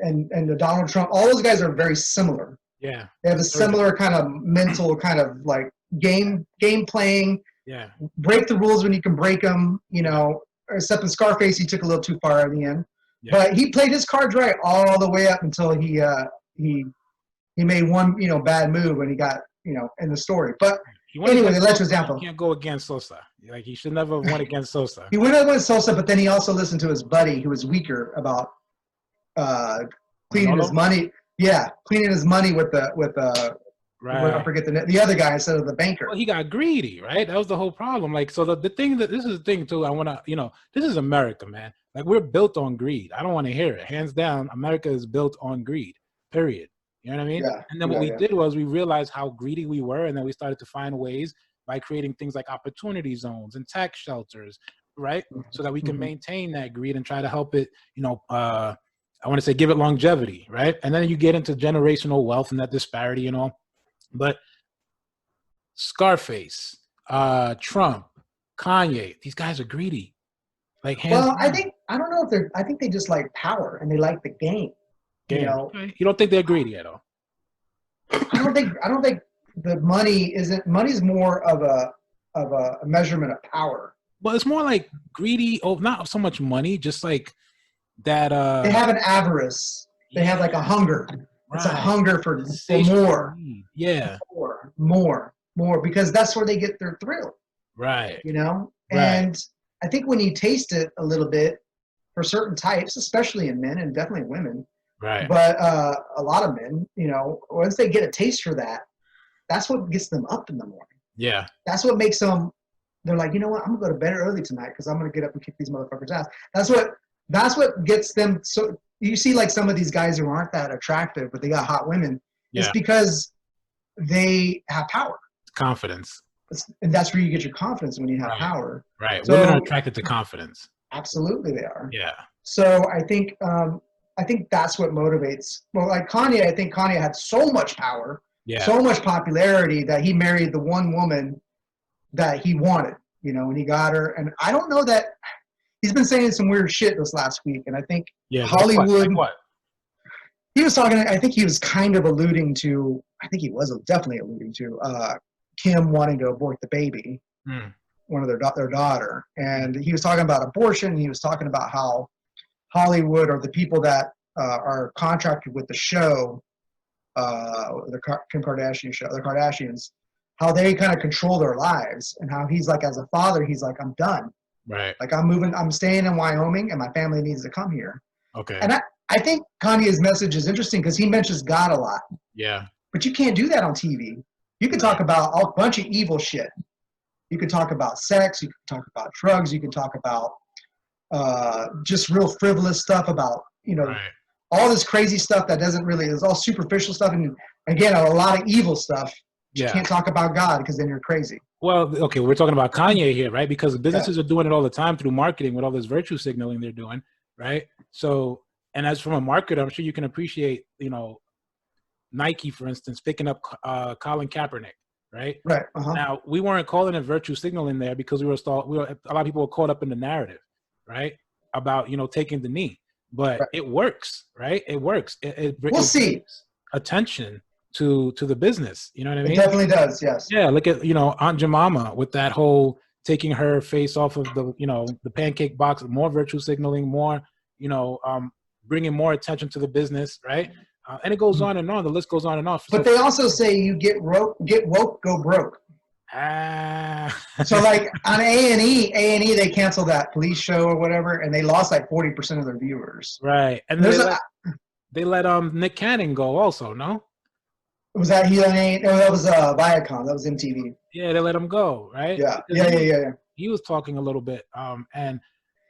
Speaker 2: the Donald Trump, all those guys are very similar.
Speaker 1: Yeah.
Speaker 2: They have a similar kind of mental kind of like game playing.
Speaker 1: Yeah.
Speaker 2: Break the rules when you can break them, you know, except in Scarface, he took a little too far in the end. Yeah. But he played his cards right all the way up until he made one, you know, bad move when he got, you know, in the story. But anyway, they led to his downfall.
Speaker 1: You can't go against Sosa. Like, he should never have won against Sosa.
Speaker 2: He went against Sosa, but then he also listened to his buddy who was weaker about cleaning his money. Yeah, cleaning his money with right. I forget the other guy instead of the banker.
Speaker 1: Well, he got greedy, right? That was the whole problem. Like, so the thing that this is the thing too. I want to, you know, this is America, man. Like, we're built on greed. I don't want to hear it. Hands down, America is built on greed. Period. You know what I mean? Yeah. And then what we did was we realized how greedy we were, and then we started to find ways by creating things like opportunity zones and tax shelters, right? So that we can maintain that greed and try to help it, you know, I want to say give it longevity, right? And then you get into generational wealth and that disparity and all. But Scarface, Trump, Kanye, these guys are greedy. Like,
Speaker 2: well, I don't know if I think they just like power and they like the game. You know?
Speaker 1: You don't think they're greedy at all?
Speaker 2: I don't think the money's more of a measurement of power.
Speaker 1: Well, it's more like greedy. Oh, not so much money, just like that.
Speaker 2: They have an avarice. They have like a hunger. Right. It's a hunger for more.
Speaker 1: Yeah.
Speaker 2: More, because that's where they get their thrill.
Speaker 1: Right.
Speaker 2: You know? Right. And I think when you taste it a little bit for certain types, especially in men and definitely women,
Speaker 1: right.
Speaker 2: But a lot of men, you know, once they get a taste for that, that's what gets them up in the morning.
Speaker 1: Yeah.
Speaker 2: That's what makes them, they're like, you know what, I'm going to go to bed early tonight because I'm going to get up and kick these motherfuckers' ass. That's what gets them. So you see like some of these guys who aren't that attractive, but they got hot women. Yeah. It's because they have power.
Speaker 1: Confidence.
Speaker 2: And that's where you get your confidence when you have power.
Speaker 1: Right. So, women are attracted to confidence.
Speaker 2: Absolutely they are.
Speaker 1: Yeah.
Speaker 2: So I think that's what motivates. Well, like Kanye, I think Kanye had so much power, so much popularity that he married the one woman that he wanted, you know, and he got her. And I don't know that he's been saying some weird shit this last week. And I think Hollywood,
Speaker 1: like what?
Speaker 2: He was talking, I think he was kind of alluding to, I think he was definitely alluding to Kim wanting to abort the baby, one of their daughter. And he was talking about abortion. He was talking about how Hollywood or the people that are contracted with the show, the Kim Kardashian show, the Kardashians, how they kind of control their lives, and how he's like, as a father, he's like, I'm done.
Speaker 1: Right.
Speaker 2: Like, I'm staying in Wyoming, and my family needs to come here.
Speaker 1: Okay.
Speaker 2: And I think Kanye's message is interesting because he mentions God a lot.
Speaker 1: Yeah.
Speaker 2: But you can't do that on TV. You can talk about a bunch of evil shit. You can talk about sex. You can talk about drugs. You can talk about just real frivolous stuff about, you know, all this crazy stuff that doesn't really, is all superficial stuff. And again, a lot of evil stuff. You can't talk about God because then you're crazy.
Speaker 1: Well, okay, we're talking about Kanye here, right? Because businesses are doing it all the time through marketing with all this virtue signaling they're doing, right? So, and as from a marketer, I'm sure you can appreciate, you know, Nike, for instance, picking up Colin Kaepernick, right?
Speaker 2: Right.
Speaker 1: Now, we weren't calling it virtue signaling there because a lot of people were caught up in the narrative, right? About, you know, taking the knee, but it works, right? It works.
Speaker 2: We'll see.
Speaker 1: Attention to the business. You know what I mean?
Speaker 2: It definitely does. Yes.
Speaker 1: Yeah. Look at, you know, Aunt Jemima with that whole taking her face off of the, you know, the pancake box, more virtue signaling, more, you know, bringing more attention to the business. Right. And it goes on and on. The list goes on and on.
Speaker 2: But they also say you get woke, go broke. So like on A&E, they canceled that police show or whatever, and they lost like 40% of their viewers.
Speaker 1: Right. And they let Nick Cannon go also, no?
Speaker 2: Was that he? No, that was Viacom. That was MTV.
Speaker 1: Yeah, they let him go, right?
Speaker 2: Yeah. Yeah.
Speaker 1: He was talking a little bit, and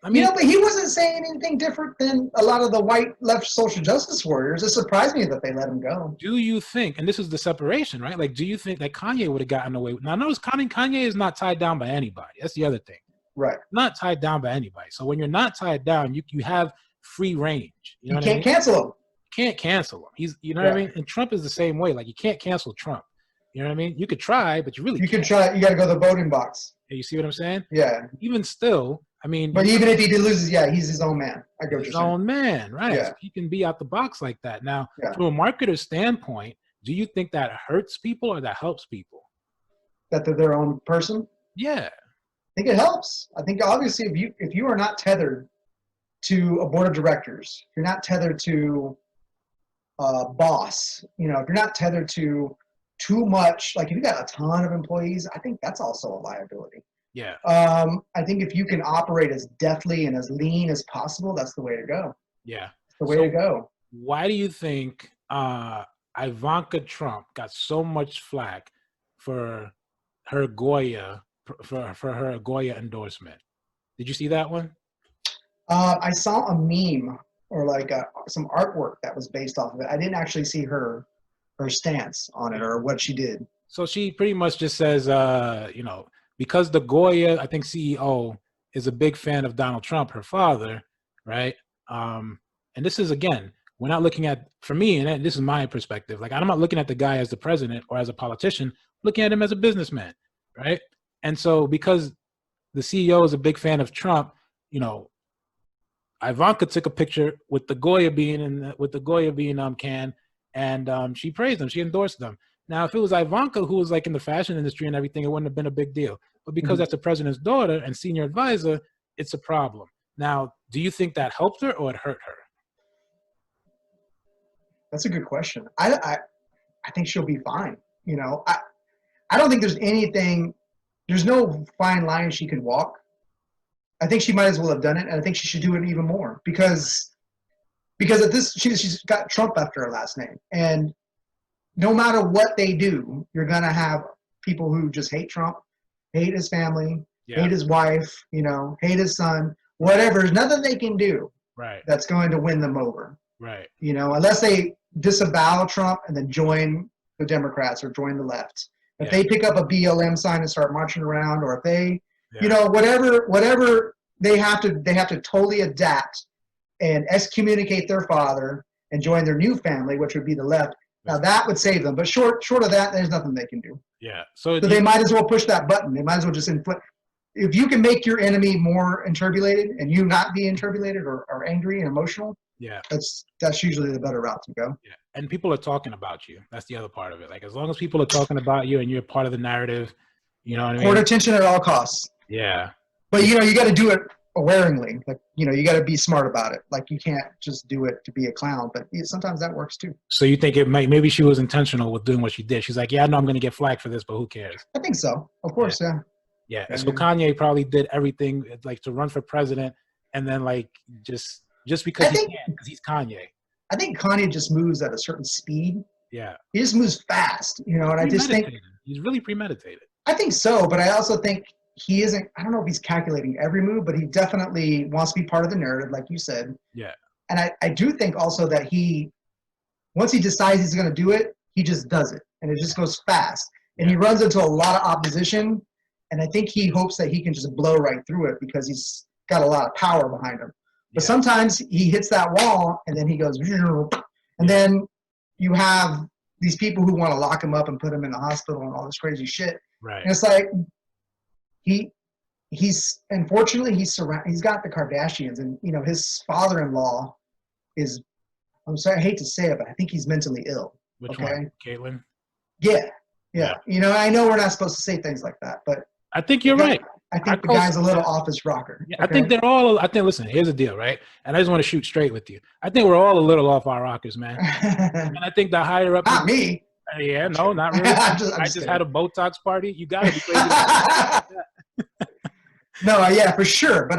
Speaker 1: I mean,
Speaker 2: you know, but he wasn't saying anything different than a lot of the white left social justice warriors. It surprised me that they let him go.
Speaker 1: Do you think, and this is the separation, right? Like, do you think that Kanye would have gotten away with? Now, notice Kanye is not tied down by anybody. That's the other thing.
Speaker 2: Right.
Speaker 1: Not tied down by anybody. So when you're not tied down, you have free range. You
Speaker 2: can't cancel him.
Speaker 1: Can't cancel him. He's, you know what I mean? And Trump is the same way. Like, you can't cancel Trump. You know what I mean? You could try, but you really
Speaker 2: can try. You got to go to the voting box.
Speaker 1: You see what I'm saying?
Speaker 2: Yeah.
Speaker 1: Even still, I mean.
Speaker 2: But even if he loses, he's his own man. I get what you're saying.
Speaker 1: His own man, right?
Speaker 2: Yeah.
Speaker 1: So he can be out the box like that. Now, from a marketer's standpoint, do you think that hurts people or that helps people?
Speaker 2: That they're their own person?
Speaker 1: Yeah.
Speaker 2: I think it helps. I think obviously if you are not tethered to a board of directors, if you're not tethered to a boss, if you're not tethered to too much, like if you got a ton of employees, I think that's also a liability.
Speaker 1: Yeah.
Speaker 2: I think if you can operate as deftly and as lean as possible, that's the way to go.
Speaker 1: Yeah.
Speaker 2: That's the way to go.
Speaker 1: Why do you think Ivanka Trump got so much flack for her Goya for her Goya endorsement? Did you see that one?
Speaker 2: I saw a meme or like some artwork that was based off of it. I didn't actually see her stance on it or what she did. So
Speaker 1: she pretty much just says, because the Goya, I think CEO is a big fan of Donald Trump, her father, right? And this is, again, we're not looking at, for me, and this is my perspective, like I'm not looking at the guy as the president or as a politician, looking at him as a businessman, right? And so because the CEO is a big fan of Trump, Ivanka took a picture with the Goya bean can, and she praised them, she endorsed them. Now, if it was Ivanka who was like in the fashion industry and everything, it wouldn't have been a big deal. But because that's the president's daughter and senior advisor, it's a problem. Now, do you think that helped her or it hurt her?
Speaker 2: That's a good question. I think she'll be fine. I don't think there's no fine line she could walk. I think she might as well have done it, and I think she should do it even more because at this she's got Trump after her last name, and no matter what they do, you're gonna have people who just hate Trump, hate his family, hate his wife, hate his son, whatever. There's nothing they can do that's going to win them over. Right. Unless they disavow Trump and then join the Democrats or join the left. If they pick up a BLM sign and start marching around, or if they, whatever they have to totally adapt and excommunicate their father and join their new family, which would be the left. Now that would save them, but short of that, there's nothing they can do. Yeah. So they might as well push that button. They might as well just inflict. If you can make your enemy more interbulated and you not be interbulated or angry and emotional, that's usually the better route to go. Yeah.
Speaker 1: And people are talking about you. That's the other part of it. Like as long as people are talking about you and you're part of the narrative, you know what I mean?
Speaker 2: Court attention at all costs.
Speaker 1: Yeah.
Speaker 2: But you got to do it awareingly. Like, you got to be smart about it. Like you can't just do it to be a clown, but sometimes that works too.
Speaker 1: So you think maybe she was intentional with doing what she did. She's like, I know I'm going to get flack for this, but who cares?
Speaker 2: I think so. Of course.
Speaker 1: Yeah. So Kanye probably did everything like to run for president and then like just because because he's Kanye.
Speaker 2: I think Kanye just moves at a certain speed.
Speaker 1: Yeah.
Speaker 2: He just moves fast, and I just think
Speaker 1: he's really premeditated.
Speaker 2: I think so, but I also think he isn't. I don't know if he's calculating every move, but he definitely wants to be part of the narrative, like you said.
Speaker 1: Yeah.
Speaker 2: And I do think also that once he decides he's going to do it, he just does it, and it just goes fast. And he runs into a lot of opposition, and I think he hopes that he can just blow right through it because he's got a lot of power behind him. But sometimes he hits that wall, and then he goes, and then you have these people who want to lock him up and put him in the hospital and all this crazy shit.
Speaker 1: Right.
Speaker 2: And it's like he's unfortunately he's got the Kardashians, and his father-in-law is. I'm sorry, I hate to say it, but I think he's mentally ill.
Speaker 1: Which one? Caitlyn?
Speaker 2: Yeah. I know we're not supposed to say things like that, but
Speaker 1: I think you're right.
Speaker 2: I think the guy's a little off his rocker.
Speaker 1: Yeah, okay? I think, listen, here's the deal, right? And I just want to shoot straight with you. I think we're all a little off our rockers, man. And I think the higher up.
Speaker 2: Not me.
Speaker 1: Yeah, no, not really. I just had a Botox party. You got to be crazy.
Speaker 2: No, yeah, for sure. But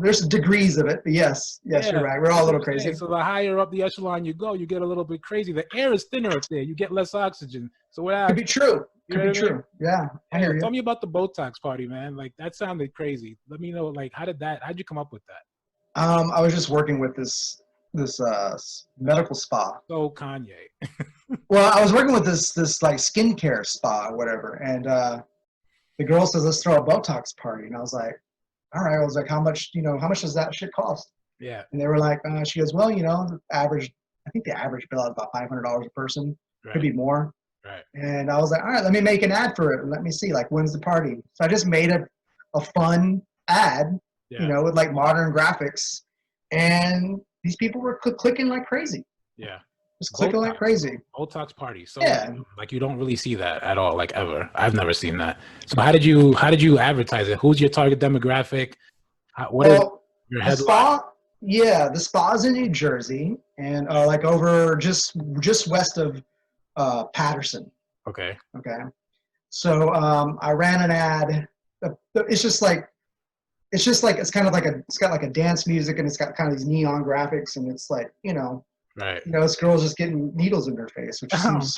Speaker 2: there's degrees of it. But yes, you're right. We're all a little crazy.
Speaker 1: So the higher up the echelon you go, you get a little bit crazy. The air is thinner up there. You get less oxygen. So what happens?
Speaker 2: Could be true. Could be true. Yeah, I hear you.
Speaker 1: Tell me about the Botox party, man. Like that sounded crazy'. Let me know. Like, how'd you come up with that?
Speaker 2: I was just working with this medical spa.
Speaker 1: So Kanye.
Speaker 2: Well, I was working with this like skincare spa or whatever, and the girl says, "Let's throw a Botox party," and I was like, "All right." I was like, "How much does that shit cost?"
Speaker 1: Yeah.
Speaker 2: And they were like, she goes, "Well, the average bill is about $500 a person.
Speaker 1: Right.
Speaker 2: Could be more."
Speaker 1: Right.
Speaker 2: And I was like, all right, let me make an ad for it and let me see, like, when's the party? So I just made a fun ad, you know, with like modern graphics, and these people were clicking like crazy.
Speaker 1: Yeah.
Speaker 2: Just clicking like crazy.
Speaker 1: Botox party. So
Speaker 2: yeah.
Speaker 1: like you don't really see that at all, like ever. I've never seen that. So how did you advertise it? Who's your target demographic? What is your headline?
Speaker 2: The spa's in New Jersey, and like over just west of Patterson.
Speaker 1: Okay.
Speaker 2: Okay. So I ran an ad. It's kind of like it's got like a dance music, and it's got kind of these neon graphics, and it's like, you know,
Speaker 1: right.
Speaker 2: You know, this girl's just getting needles in her face, which seems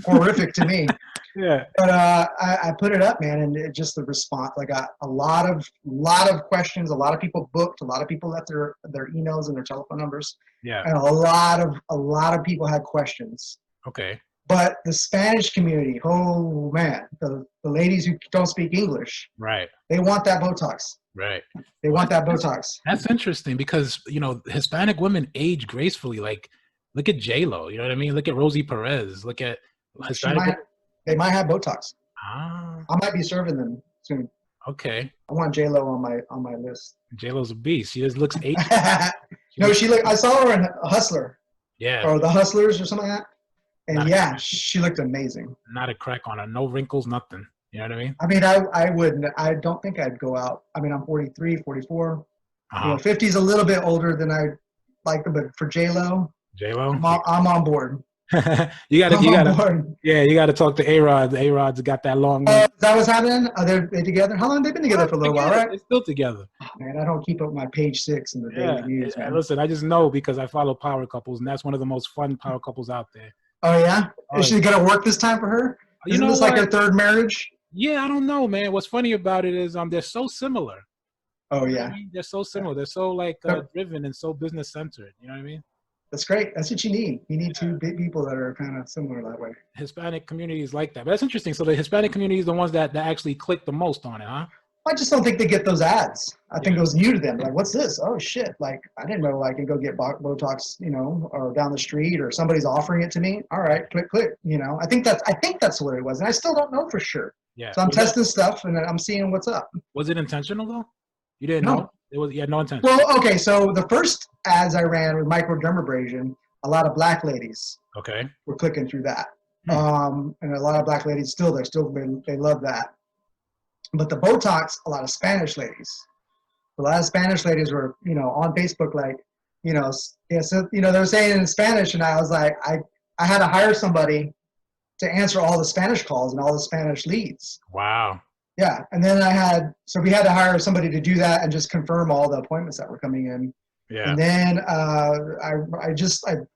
Speaker 1: horrific
Speaker 2: to me.
Speaker 1: Yeah.
Speaker 2: But I put it up, man, and just the response. I got a lot of questions. A lot of people booked. A lot of people left their emails and their telephone numbers.
Speaker 1: Yeah.
Speaker 2: And a lot of people had questions.
Speaker 1: Okay.
Speaker 2: But the Spanish community, oh man, the ladies who don't speak English,
Speaker 1: right?
Speaker 2: They want that Botox.
Speaker 1: Right.
Speaker 2: They want that Botox.
Speaker 1: That's interesting because, you know, Hispanic women age gracefully. Like, look at J-Lo. You know what I mean? Look at Rosie Perez. Look at Hispanic.
Speaker 2: They might have Botox.
Speaker 1: Ah.
Speaker 2: I might be serving them soon.
Speaker 1: Okay.
Speaker 2: I want J-Lo on my list.
Speaker 1: J-Lo's a beast. She just looks 80.
Speaker 2: No, I saw her in Hustler.
Speaker 1: Yeah.
Speaker 2: Or The Hustlers or something like that. And she looked amazing.
Speaker 1: Not a crack on her. No wrinkles, nothing. You know what I mean?
Speaker 2: I mean, I wouldn't. I don't think I'd go out. I mean, I'm 43, 44. You know, 50 is a little bit older than I like, but for J-Lo, I'm on board.
Speaker 1: you gotta talk to A-Rod. The A-Rod's got that long.
Speaker 2: Is that what's happening? Are they together? How long have they been together for a little while, right?
Speaker 1: They're still together.
Speaker 2: Oh, man, I don't keep up my page 6 in the daily news, man.
Speaker 1: Listen, I just know because I follow power couples, and that's one of the most fun power couples out there.
Speaker 2: Oh yeah? Is she gonna work this time for her? Isn't this like her third marriage?
Speaker 1: Yeah, I don't know, man. What's funny about it is they're so similar.
Speaker 2: Oh yeah.
Speaker 1: I mean? They're so similar. They're so like driven and so business centered. You know what I mean?
Speaker 2: That's great. That's what you need. You need two big people that are kind of similar that way.
Speaker 1: Hispanic communities like that. But that's interesting. So the Hispanic community is the ones that actually click the most on it, huh?
Speaker 2: I just don't think they get those ads. I think it was new to them. Like, what's this? Oh shit! Like, I didn't know I could go get Botox, you know, or down the street, or somebody's offering it to me. All right, click, click. You know, I think that's what it was, and I still don't know for sure. Yeah. So I'm testing stuff, and I'm seeing what's up.
Speaker 1: Was it intentional though? You didn't know? You had no intention.
Speaker 2: Well, okay. So the first ads I ran with microdermabrasion, a lot of black ladies.
Speaker 1: Okay.
Speaker 2: Were clicking through that, and a lot of black ladies they love that. But the Botox, a lot of Spanish ladies. A lot of Spanish ladies were, you know, on Facebook, like, you know, so, you know, they were saying it in Spanish, and I was like, I had to hire somebody to answer all the Spanish calls and all the Spanish leads.
Speaker 1: Wow.
Speaker 2: Yeah, and then we had to hire somebody to do that and just confirm all the appointments that were coming in. Yeah. And then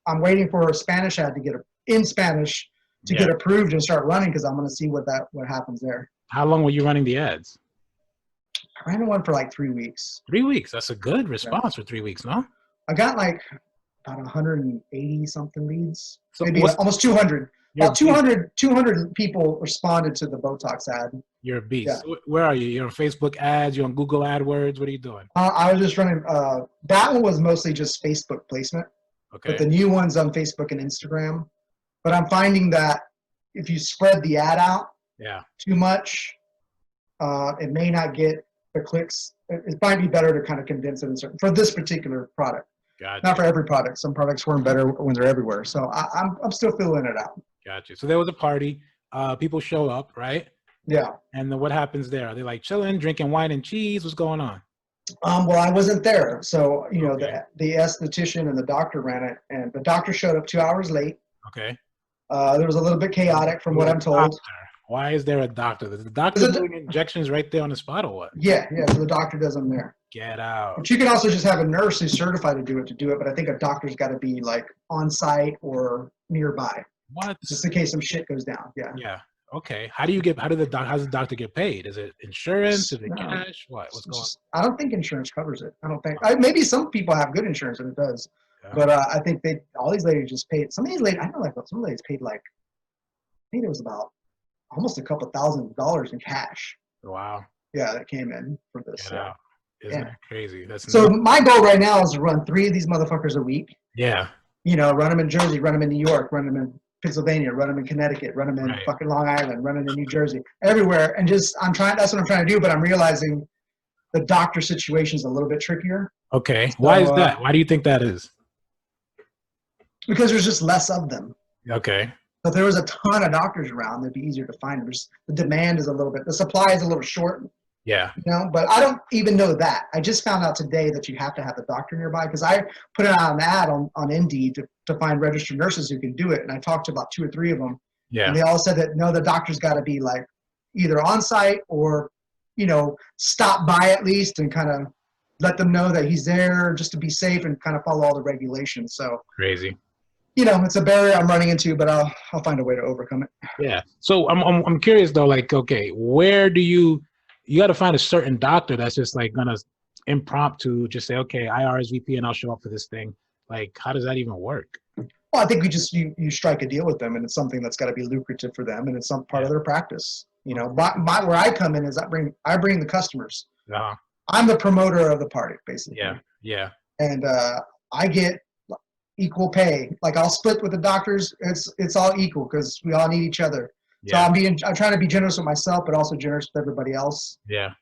Speaker 2: I'm waiting for a Spanish ad to get in Spanish to get approved and start running, because I'm going to see what happens there.
Speaker 1: How long were you running the ads?
Speaker 2: I ran one for like 3 weeks.
Speaker 1: 3 weeks. That's a good response for 3 weeks, no?
Speaker 2: I got like about 180 something leads. So maybe almost 200. About 200 people responded to the Botox ad.
Speaker 1: You're a beast. Yeah. Where are you? You're on Facebook ads? You're on Google AdWords? What are you doing?
Speaker 2: I was just running. That one was mostly just Facebook placement. Okay. But the new one's on Facebook and Instagram. But I'm finding that if you spread the ad out too much, it may not get the clicks. It might be better to kind of condense it for this particular product. Gotcha. Not for every product. Some products work better when they're everywhere. So I'm still filling it out.
Speaker 1: Gotcha. So there was a party. People show up, right?
Speaker 2: Yeah.
Speaker 1: And then what happens there? Are they like chilling, drinking wine and cheese? What's going on?
Speaker 2: Well, I wasn't there. So, you know, the esthetician and the doctor ran it, and the doctor showed up 2 hours late.
Speaker 1: Okay.
Speaker 2: There was a little bit chaotic from what I'm told.
Speaker 1: Why is there a doctor? The doctor doing injections right there on the spot or what?
Speaker 2: Yeah. So the doctor does them there.
Speaker 1: Get out.
Speaker 2: But you can also just have a nurse who's certified to do it. But I think a doctor's got to be like on site or nearby.
Speaker 1: What?
Speaker 2: Just in case some shit goes down. Yeah.
Speaker 1: Yeah. Okay. How does the doctor get paid? Is it insurance? Is it cash? What's going on?
Speaker 2: I don't think insurance covers it. I don't think. Maybe some people have good insurance and it does. Yeah. But I think all these ladies just paid. Some of these ladies, I know, like some ladies paid like, I think it was about almost a couple $1,000s in cash.
Speaker 1: Wow.
Speaker 2: Yeah, that came in for this.
Speaker 1: Get out. Isn't that crazy?
Speaker 2: So my goal right now is to run 3 of these motherfuckers a week.
Speaker 1: Yeah.
Speaker 2: You know, run them in Jersey, run them in New York, run them in Pennsylvania, run them in Connecticut, run them in fucking Long Island, run them in New Jersey, everywhere. And just, that's what I'm trying to do, but I'm realizing the doctor situation is a little bit trickier.
Speaker 1: Okay. So, why is that? Why do you think that is?
Speaker 2: Because there's just less of them.
Speaker 1: Okay.
Speaker 2: So if there was a ton of doctors around, it'd be easier to find them. The demand is a little bit, the supply is a little short.
Speaker 1: Yeah.
Speaker 2: You know, but I don't even know that. I just found out today that you have to have a doctor nearby, because I put out an ad on Indeed to find registered nurses who can do it. And I talked to about 2 or 3 of them.
Speaker 1: Yeah.
Speaker 2: And they all said that, no, the doctor's got to be like either on site or, you know, stop by at least and kind of let them know that he's there just to be safe and kind of follow all the regulations. So
Speaker 1: crazy.
Speaker 2: You know, it's a barrier I'm running into, but I'll find a way to overcome it.
Speaker 1: Yeah. So I'm curious though, like, okay, where do you got to find a certain doctor that's just like gonna impromptu just say, okay, I RSVP and I'll show up for this thing. Like, how does that even work?
Speaker 2: Well, I think you strike a deal with them, and it's something that's got to be lucrative for them, and it's some part of their practice. You know, where I come in is I bring the customers.
Speaker 1: Uh-huh.
Speaker 2: I'm the promoter of the party, basically.
Speaker 1: Yeah. Yeah.
Speaker 2: And I get equal pay. Like, I'll split with the doctors. It's all equal because we all need each other. Yeah. So I'm trying to be generous with myself, but also generous with everybody else. Yeah.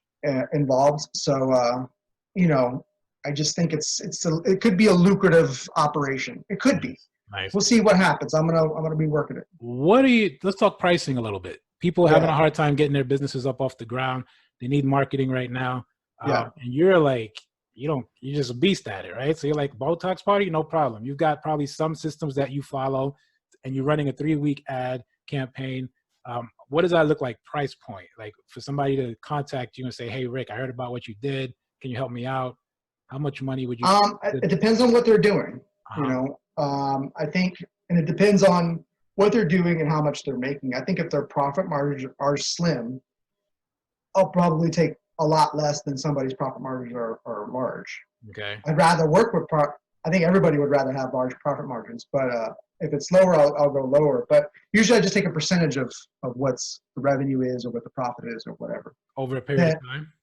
Speaker 2: Involved. So you know, I just think it could be a lucrative operation. It could be. Nice. We'll see what happens. I'm gonna be working it.
Speaker 1: Let's talk pricing a little bit. People are having a hard time getting their businesses up off the ground. They need marketing right now. And you're like, you're just a beast at it, right? So you're like, Botox party, no problem. You've got probably some systems that you follow, and you're running a 3-week ad campaign. What does that look like price point? Like, for somebody to contact you and say, hey, Rick, I heard about what you did. Can you help me out? How much money would you?
Speaker 2: It depends on what they're doing. You know, I think, and it depends on what they're doing and how much they're making. I think if their profit margins are slim, I'll probably take a lot less than somebody's profit margins are large. Okay. I'd rather work with I think everybody would rather have large profit margins, but if it's lower, I'll go lower. But usually I just take a percentage of what's the revenue is or what the profit is or whatever.
Speaker 1: Over a period of time?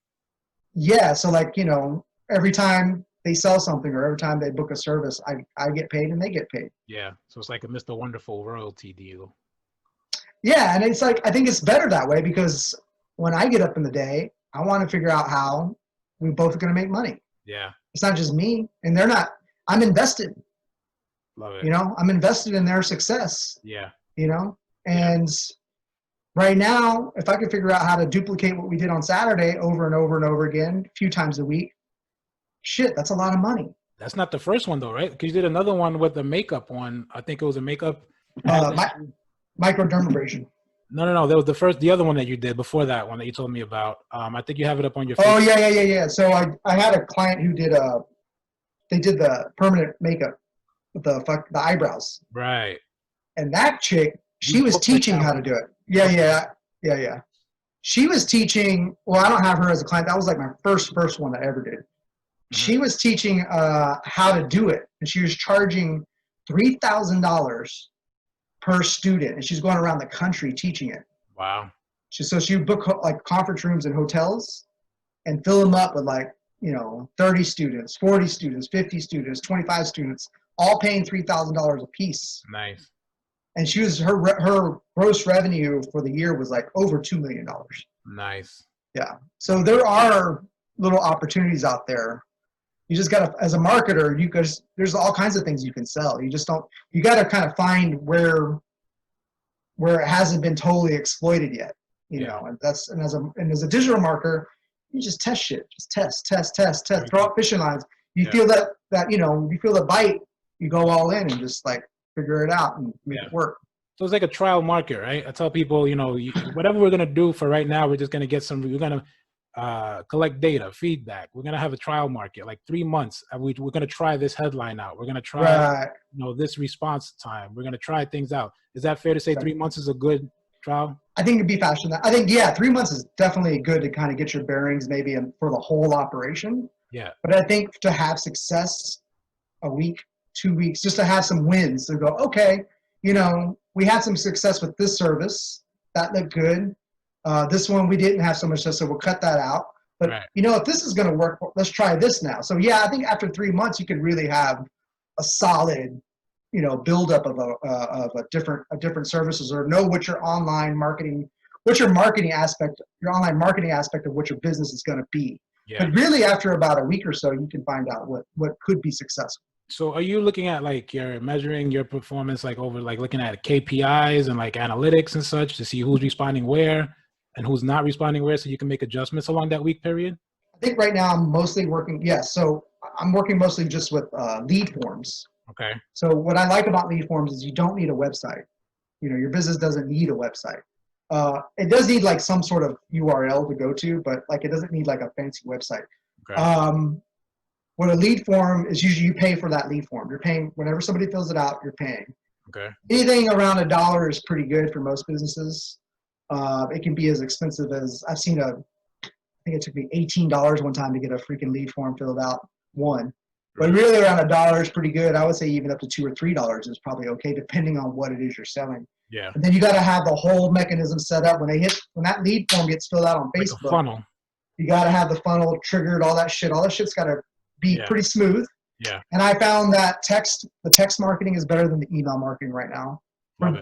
Speaker 2: Yeah. So, like, you know, every time they sell something or every time they book a service, I get paid and they get paid.
Speaker 1: Yeah. So it's like a Mr. Wonderful royalty deal.
Speaker 2: Yeah. And it's like, I think it's better that way, because when I get up in the day, I want to figure out how we both are going to make money. Yeah. It's not just me, and I'm invested. Love it. You know, I'm invested in their success. Yeah. You know, and right now, if I could figure out how to duplicate what we did on Saturday over and over and over again, a few times a week, shit, that's a lot of money.
Speaker 1: That's not the first one though, right? Because you did another one with the makeup one. I think it was a makeup.
Speaker 2: Microdermabrasion.
Speaker 1: No. That was the other one that you did before that one that you told me about. I think you have it up on your Facebook.
Speaker 2: Oh, yeah. So I had a client who did they did the permanent makeup with the eyebrows. Right. And that chick, she was teaching how to do it. Yeah. She was teaching, well, I don't have her as a client. That was like my first one I ever did. Mm-hmm. She was teaching how to do it. And she was charging $3,000 per student, and she's going around the country teaching it. Wow. So she would book like conference rooms in hotels and fill them up with like, you know, 30 students, 40 students, 50 students, 25 students, all paying $3,000 a piece. Nice. And her gross revenue for the year was like over $2 million. Nice. Yeah. So there are little opportunities out there. You just got to, as a marketer, there's all kinds of things you can sell. You got to kind of find where it hasn't been totally exploited yet, you know, and as a digital marketer, you just test shit, just test, throw out fishing lines. You feel that, you know, you feel the bite, you go all in and just like figure it out and make it work.
Speaker 1: So it's like a trial market, right? I tell people, you know, whatever we're going to do for right now, we're just going to we're going to collect data, feedback. We're going to have a trial market, like 3 months. We're going to try this headline out. We're going to try, you know, this response time. We're going to try things out. Is that fair to say 3 months is a good trial?
Speaker 2: I think it'd be faster than that. I think, 3 months is definitely good to kind of get your bearings maybe for the whole operation. Yeah. But I think to have success a week, 2 weeks, just to have some wins to go, okay, you know, we had some success with this service. That looked good. This one we didn't have so much success, so we'll cut that out. But, you know, if this is going to work, let's try this now. So, I think after 3 months, you could really have a solid, buildup of a different services, or know what your online marketing aspect of what your business is going to be.
Speaker 1: Yeah.
Speaker 2: But really, after about a week or so, you can find out what could be successful.
Speaker 1: So are you looking at like you're measuring your performance like over like looking at KPIs and like analytics and such to see who's responding where and who's not responding where, so you can make adjustments along that week period?
Speaker 2: I think right now I'm mostly working. Yes, so I'm working mostly just with lead forms.
Speaker 1: Okay.
Speaker 2: So what I like about lead forms is you don't need a website. Your business doesn't need a website. It does need like some sort of URL to go to, but like it doesn't need like a fancy website.
Speaker 1: Okay.
Speaker 2: What a lead form is, usually you pay for that lead form. You're paying whenever somebody fills it out, you're paying.
Speaker 1: Okay.
Speaker 2: Anything around $1 is pretty good for most businesses. It can be as expensive as I think it took me $18 one time to get a freaking lead form filled out. But really around $1 is pretty good. I would say even up to $2 or $3 is probably okay, depending on what it is you're selling.
Speaker 1: Yeah.
Speaker 2: And then you got to have the whole mechanism set up when that lead form gets filled out on
Speaker 1: Like
Speaker 2: Facebook.
Speaker 1: a funnel.
Speaker 2: You got to have the funnel triggered, all that shit. All that shit's got to be pretty smooth.
Speaker 1: Yeah.
Speaker 2: And I found that the text marketing is better than the email marketing right now,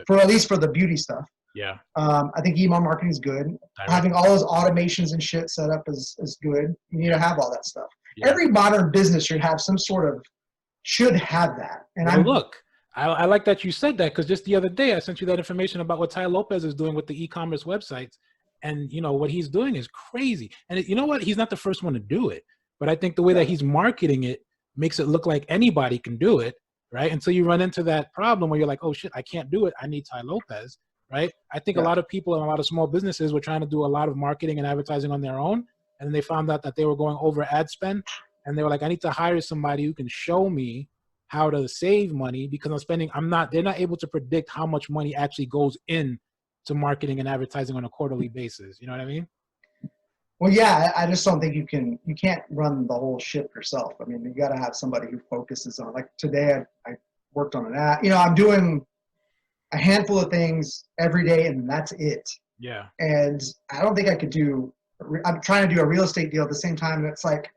Speaker 2: for at least for the beauty stuff.
Speaker 1: Yeah.
Speaker 2: I think email marketing is good.
Speaker 1: Direct.
Speaker 2: Having all those automations and shit set up is good. You need to have all that stuff.
Speaker 1: Yeah.
Speaker 2: Every modern business should have that. And
Speaker 1: look, I like that you said that, because just the other day I sent you that information about what Ty Lopez is doing with the e-commerce websites, and what he's doing is crazy. And you know what? He's not the first one to do it, but I think the way that he's marketing it makes it look like anybody can do it, right? Until you run into that problem where you're like, oh shit, I can't do it. I need Ty Lopez, right? I think a lot of people and a lot of small businesses were trying to do a lot of marketing and advertising on their own, and then they found out that they were going over ad spend, and they were like, I need to hire somebody who can show me how to save money, because they're not able to predict how much money actually goes in to marketing and advertising on a quarterly basis. You know what I mean?
Speaker 2: Well, yeah, I just don't think you can't run the whole ship yourself. I mean, you got to have somebody who focuses on, like today I worked on an ad. I'm doing a handful of things every day and that's it.
Speaker 1: Yeah.
Speaker 2: And I don't think I could I'm trying to do a real estate deal at the same time. And it's like,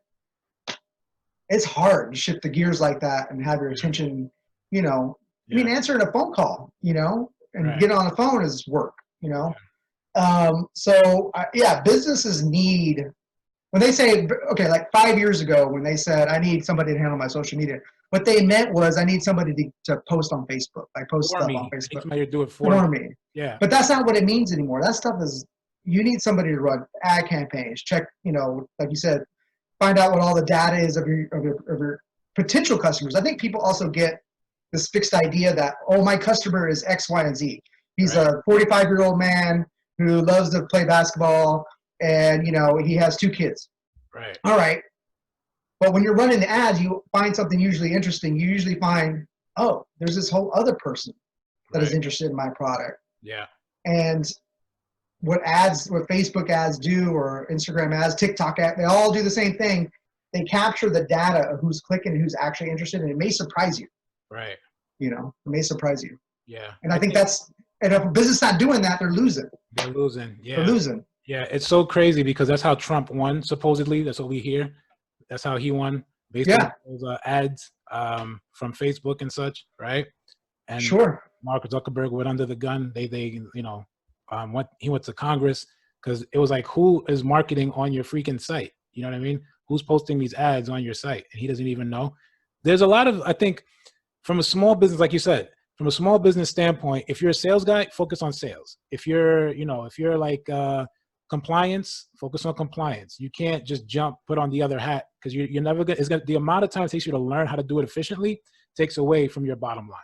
Speaker 2: it's hard to shift the gears like that and have your attention, I mean, answering a phone call, and getting on the phone is work, businesses need, when they say, okay, like 5 years ago, when they said, I need somebody to handle my social media, what they meant was I need somebody to post on Facebook. I post stuff on Facebook.
Speaker 1: Somebody to do it for
Speaker 2: me.
Speaker 1: Yeah.
Speaker 2: But that's not what it means anymore. That stuff is, you need somebody to run ad campaigns, check, like you said, find out what all the data is of your potential customers. I think people also get this fixed idea that, oh, my customer is X, Y, and Z. He's a 45-year-old man who loves to play basketball, and he has 2 kids.
Speaker 1: Right.
Speaker 2: All right. But when you're running the ads, you find something usually interesting. You usually find, oh, there's this whole other person that is interested in my product.
Speaker 1: Yeah.
Speaker 2: And what Facebook ads do, or Instagram ads, TikTok ads, they all do the same thing. They capture the data of who's clicking and who's actually interested, and it may surprise you.
Speaker 1: Right.
Speaker 2: It may surprise you.
Speaker 1: Yeah.
Speaker 2: And I think and if a business is not doing that, they're losing.
Speaker 1: They're losing. Yeah.
Speaker 2: They're losing.
Speaker 1: Yeah. It's so crazy, because that's how Trump won, supposedly. That's what we hear. That's how he won, based on those ads from Facebook and such, right? And Mark Zuckerberg went under the gun. He went to Congress, because it was like, who is marketing on your freaking site? You know what I mean? Who's posting these ads on your site? And he doesn't even know. There's a lot of, I think, from a small business, like you said, from a small business standpoint, if you're a sales guy, focus on sales. If you're like compliance, focus on compliance. You can't just put on the other hat, because you're never gonna. The amount of time it takes you to learn how to do it efficiently takes away from your bottom line.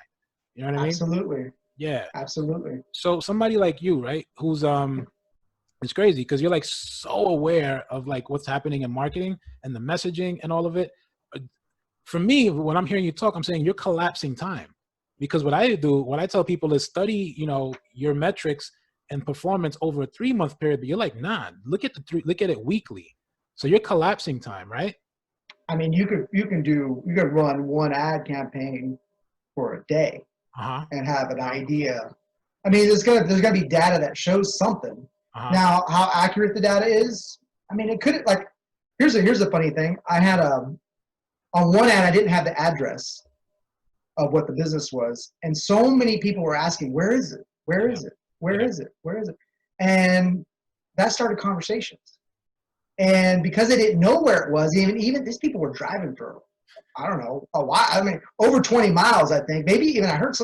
Speaker 1: You know what I mean?
Speaker 2: Absolutely.
Speaker 1: Yeah.
Speaker 2: Absolutely.
Speaker 1: So somebody like you, right, who's it's crazy, because you're like so aware of like what's happening in marketing and the messaging and all of it. For me, when I'm hearing you talk, I'm saying you're collapsing time, because what I tell people is study, your metrics and performance over a 3-month period. But you're like, nah, look at it weekly. So you're collapsing time, right?
Speaker 2: I mean, you could run one ad campaign for a day and have an idea. I mean, there's gonna be data that shows something. Now, how accurate the data is, I mean, it could, like, here's a funny thing. I had on one ad, I didn't have the address, of what the business was. And so many people were asking, where is it? Where is it? Where is it? Where is it? And that started conversations. And because they didn't know where it was, even these people were driving for, I don't know, a while. I mean, over 20 miles, I think. Maybe even I heard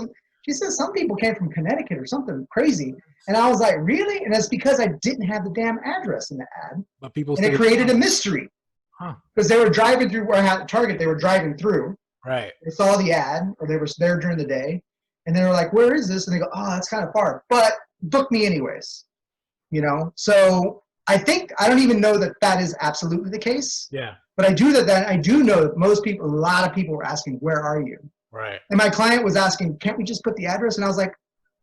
Speaker 2: she said some people came from Connecticut or something crazy. And I was like, really? And that's because I didn't have the damn address in the ad.
Speaker 1: But people
Speaker 2: and it created a mystery. Because they were driving through where I had Target, they were driving through.
Speaker 1: Right.
Speaker 2: They saw the ad, or they were there during the day. And they were like, where is this? And they go, oh, that's kind of far. But book me anyways. You know? So I don't even know that is absolutely the case.
Speaker 1: Yeah.
Speaker 2: But I do know that a lot of people were asking, where are you?
Speaker 1: Right.
Speaker 2: And my client was asking, can't we just put the address? And I was like,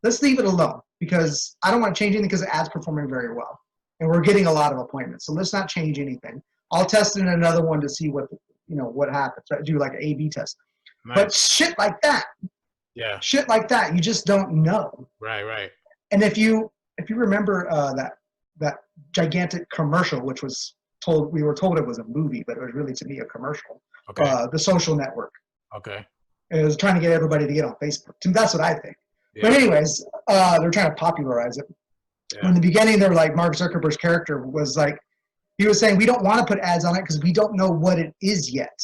Speaker 2: let's leave it alone because I don't want to change anything because the ad's performing very well. And we're getting a lot of appointments. So let's not change anything. I'll test it in another one to see what happens. I do like an A/B test. Nice. But shit like that.
Speaker 1: Yeah.
Speaker 2: Shit like that, you just don't know.
Speaker 1: Right, right.
Speaker 2: And if you remember that gigantic commercial, which we were told it was a movie, but it was really to me a commercial. Okay. The Social Network.
Speaker 1: Okay.
Speaker 2: It was trying to get everybody to get on Facebook. That's what I think. Yeah. But anyways, they're trying to popularize it. Yeah. In the beginning, they were like, Mark Zuckerberg's character was like, he was saying, we don't want to put ads on it because we don't know what it is yet.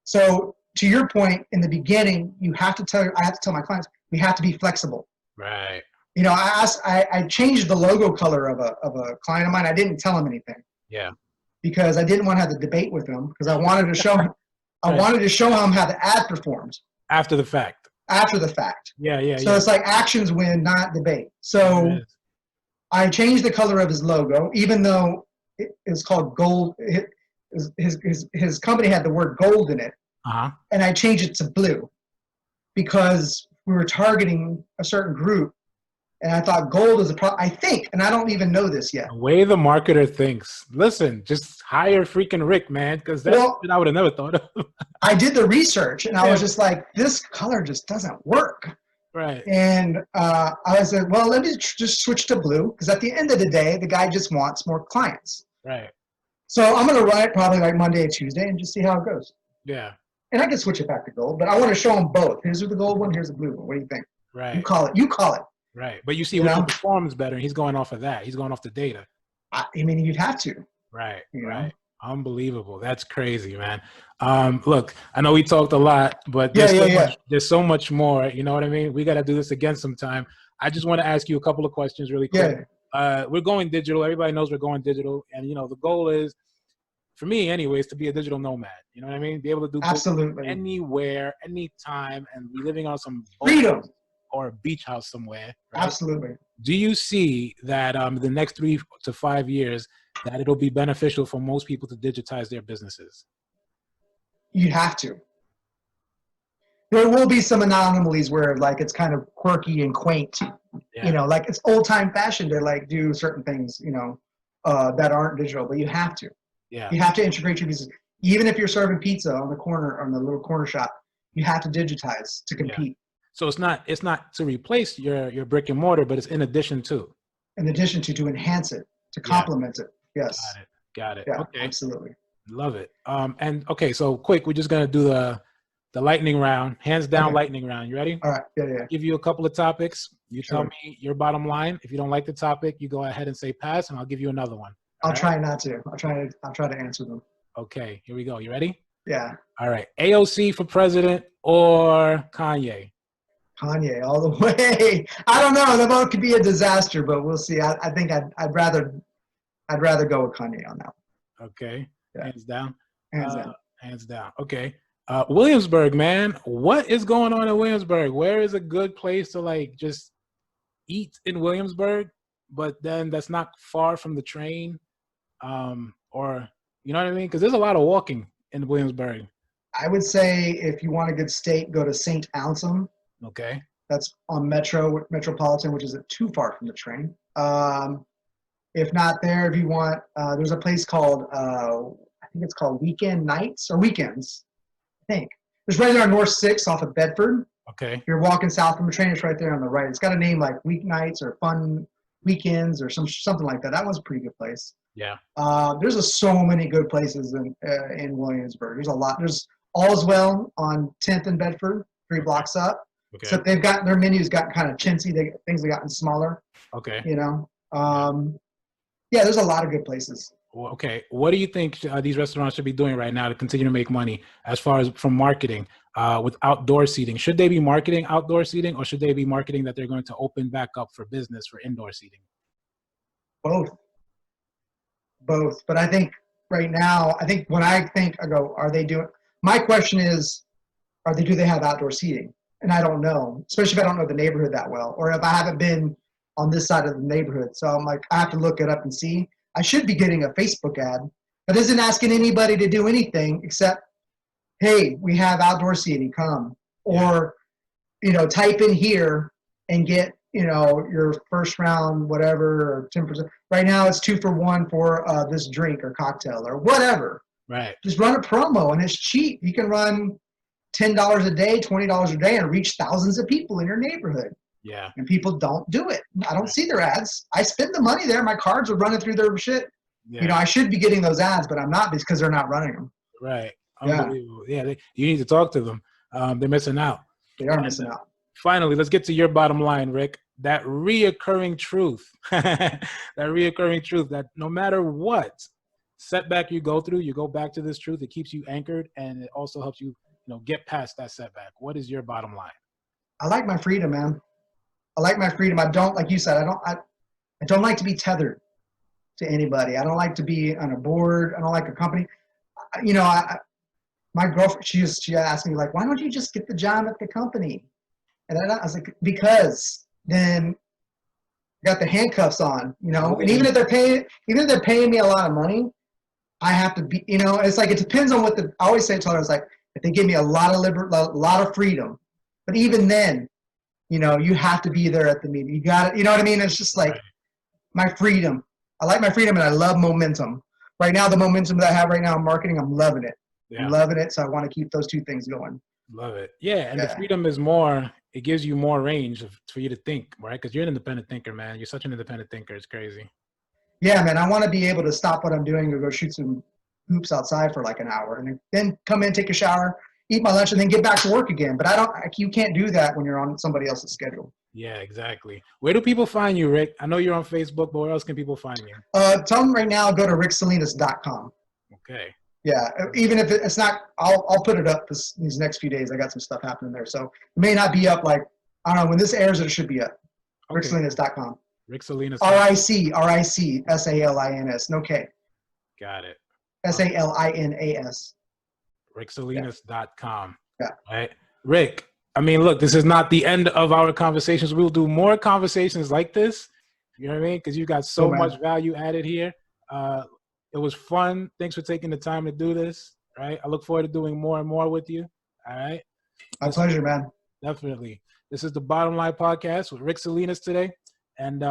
Speaker 2: So to your point, in the beginning, I have to tell my clients, we have to be flexible.
Speaker 1: Right.
Speaker 2: You know, I changed the logo color of a client of mine. I didn't tell him anything.
Speaker 1: Yeah.
Speaker 2: Because I didn't want to have the debate with him because I wanted to show him. I wanted to show him how the ad performs.
Speaker 1: After the fact.
Speaker 2: After the fact.
Speaker 1: Yeah, yeah,
Speaker 2: So it's like actions win, not debate. So I changed the color of his logo, even though it's called gold. His company had the word gold in it.
Speaker 1: Uh-huh.
Speaker 2: And I changed it to blue because we were targeting a certain group. And I thought gold is I think, and I don't even know this yet.
Speaker 1: The way the marketer thinks. Listen, just hire freaking Rick, man, because that's what I would have never thought of.
Speaker 2: I did the research, and I was just like, this color just doesn't work.
Speaker 1: Right.
Speaker 2: And I said, well, let me just switch to blue, because at the end of the day, the guy just wants more clients.
Speaker 1: Right.
Speaker 2: So I'm going to run it probably like Monday or Tuesday and just see how it goes.
Speaker 1: Yeah.
Speaker 2: And I can switch it back to gold, but I want to show them both. Here's the gold one, here's the blue one. What do you think?
Speaker 1: Right.
Speaker 2: You call it.
Speaker 1: Right. But you see what performs better, and he's going off of that. He's going off the data.
Speaker 2: I mean, you'd have to.
Speaker 1: Right. Right. Unbelievable. That's crazy, man. Look, I know we talked a lot, but there's so much more. You know what I mean? We got to do this again sometime. I just want to ask you a couple of questions really quick. Yeah. We're going digital. Everybody knows we're going digital. And, the goal is, for me anyways, to be a digital nomad. You know what I mean? Be able to do
Speaker 2: absolutely
Speaker 1: anywhere, anytime, and be living on some
Speaker 2: freedom.
Speaker 1: Or a beach house somewhere. Right?
Speaker 2: Absolutely.
Speaker 1: Do you see that the next 3 to 5 years that it'll be beneficial for most people to digitize their businesses?
Speaker 2: You have to. There will be some anomalies where like it's kind of quirky and quaint. Yeah. Like it's old time fashioned to like do certain things, that aren't digital, but you have to.
Speaker 1: Yeah.
Speaker 2: You have to integrate your business. Even if you're serving pizza on the corner, on the little corner shop, you have to digitize to compete.
Speaker 1: Yeah. So it's not to replace your brick and mortar, but it's in addition to.
Speaker 2: In addition to enhance it, to complement it. Yes.
Speaker 1: Got it.
Speaker 2: Yeah,
Speaker 1: okay.
Speaker 2: Absolutely.
Speaker 1: Love it. And okay, so quick, we're just gonna do the lightning round, hands down lightning round. You ready?
Speaker 2: All right. Yeah.
Speaker 1: I'll give you a couple of topics. You tell me your bottom line. If you don't like the topic, you go ahead and say pass, and I'll give you another one.
Speaker 2: I'll try not to. I'll try to answer them.
Speaker 1: Okay. Here we go. You ready?
Speaker 2: Yeah.
Speaker 1: All right. AOC for president or Kanye?
Speaker 2: Kanye all the way. I don't know. The vote could be a disaster, but we'll see. I think I'd rather go with Kanye on that one.
Speaker 1: Okay.
Speaker 2: Yeah.
Speaker 1: Hands down.
Speaker 2: Hands
Speaker 1: down. Okay. Williamsburg, man. What is going on in Williamsburg? Where is a good place to like just eat in Williamsburg, but then that's not far from the train? Or you know what I mean? Because there's a lot of walking in Williamsburg.
Speaker 2: I would say if you want a good steak, go to St. Ansem.
Speaker 1: Okay.
Speaker 2: That's on Metropolitan, which isn't too far from the train. If not there, if you want, there's a place called, I think it's called Weekend Nights or Weekends, I think. It's right there on North 6 off of Bedford.
Speaker 1: Okay.
Speaker 2: If you're walking south from the train, it's right there on the right. It's got a name like Weeknights or Fun Weekends or something like that. That one's a pretty good place.
Speaker 1: Yeah.
Speaker 2: There's so many good places in Williamsburg. There's a lot. There's Allswell on 10th and Bedford. 3 blocks up.
Speaker 1: Okay.
Speaker 2: So they've got their menus got kind of chintzy. Things have gotten smaller.
Speaker 1: Okay.
Speaker 2: You know, yeah, there's a lot of good places.
Speaker 1: Well, okay. What do you think these restaurants should be doing right now to continue to make money as far as from marketing with outdoor seating? Should they be marketing outdoor seating, or should they be marketing that they're going to open back up for business for indoor seating?
Speaker 2: Both. But I think right now, when I go, are they doing, my question is, do they have outdoor seating? And I don't know, especially if I don't know the neighborhood that well, or if I haven't been on this side of the neighborhood. So I'm like, I have to look it up and see. I should be getting a Facebook ad that isn't asking anybody to do anything except, hey, we have outdoor seating, come. Or, type in here and get, your first round, whatever, or 10%. Right now it's 2 for 1 for this drink or cocktail or whatever.
Speaker 1: Right.
Speaker 2: Just run a promo and it's cheap. You can run $10 a day, $20 a day and reach thousands of people in your neighborhood.
Speaker 1: Yeah.
Speaker 2: And people don't do it. I don't see their ads. I spend the money there. My cards are running through their shit. Yeah. I should be getting those ads, but I'm not because they're not running them.
Speaker 1: Right. Unbelievable. Yeah. You need to talk to them. They're missing out.
Speaker 2: They are missing out.
Speaker 1: Finally, let's get to your bottom line, Rick. That reoccurring truth, that no matter what setback you go through, you go back to this truth. It keeps you anchored, and it also helps you, get past that setback. What is your bottom line?
Speaker 2: I like my freedom, man. I like my freedom. I don't, like you said, I don't like to be tethered to anybody. I don't like to be on a board. I don't like a company. My girlfriend, she asked me, like, why don't you just get the job at the company? And I was like, because then I got the handcuffs on, and even if they're paying me a lot of money, I have to be, it's like, it depends on I always say to her, it's like, if they give me a lot of freedom, but even then, you have to be there at the meeting. You got it. You know what I mean? It's just like my freedom. I like my freedom and I love momentum. Right now, the momentum that I have right now in marketing, I'm loving it. Yeah. I'm loving it. So I want to keep those two things going.
Speaker 1: Love it. Yeah. And the freedom is more, it gives you more range for you to think, right? Because you're an independent thinker, man. You're such an independent thinker. It's crazy.
Speaker 2: Yeah, man. I want to be able to stop what I'm doing or go shoot some hoops outside for like an hour and then come in, take a shower, eat my lunch, and then get back to work again. But you can't do that when you're on somebody else's schedule. Yeah,
Speaker 1: exactly. Where do people find you, Rick? I know you're on Facebook, but where else can people find you?
Speaker 2: Tell them right now, go to ricksalinas.com.
Speaker 1: Okay.
Speaker 2: Yeah, even if it's not, I'll put it up these next few days. I got some stuff happening there. So it may not be up like, I don't know, when this airs, it should be up. Okay. ricksalinas.com.
Speaker 1: Rick Salinas.
Speaker 2: RICSALINS. No K.
Speaker 1: Got it.
Speaker 2: SALINAS.
Speaker 1: ricksalinas.com.
Speaker 2: Yeah.
Speaker 1: Right. Rick, I mean, look, this is not the end of our conversations. We'll do more conversations like this. You know what I mean? Because you got so much value added here. It was fun. Thanks for taking the time to do this. Right. I look forward to doing more and more with you. All right.
Speaker 2: My pleasure, man.
Speaker 1: Definitely. This is the Bottom Line Podcast with Rick Salinas today. And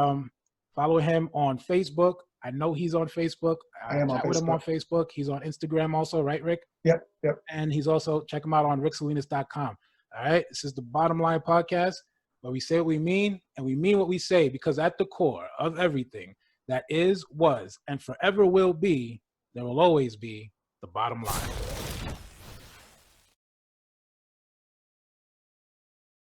Speaker 1: follow him on Facebook. I know he's on Facebook.
Speaker 2: I am on Facebook.
Speaker 1: With him on Facebook. He's on Instagram also, right, Rick?
Speaker 2: Yep.
Speaker 1: And he's also, check him out on ricksalinas.com. All right. This is the Bottom Line Podcast, where we say what we mean and we mean what we say, because at the core of everything that is, was, and forever will be, there will always be the bottom line.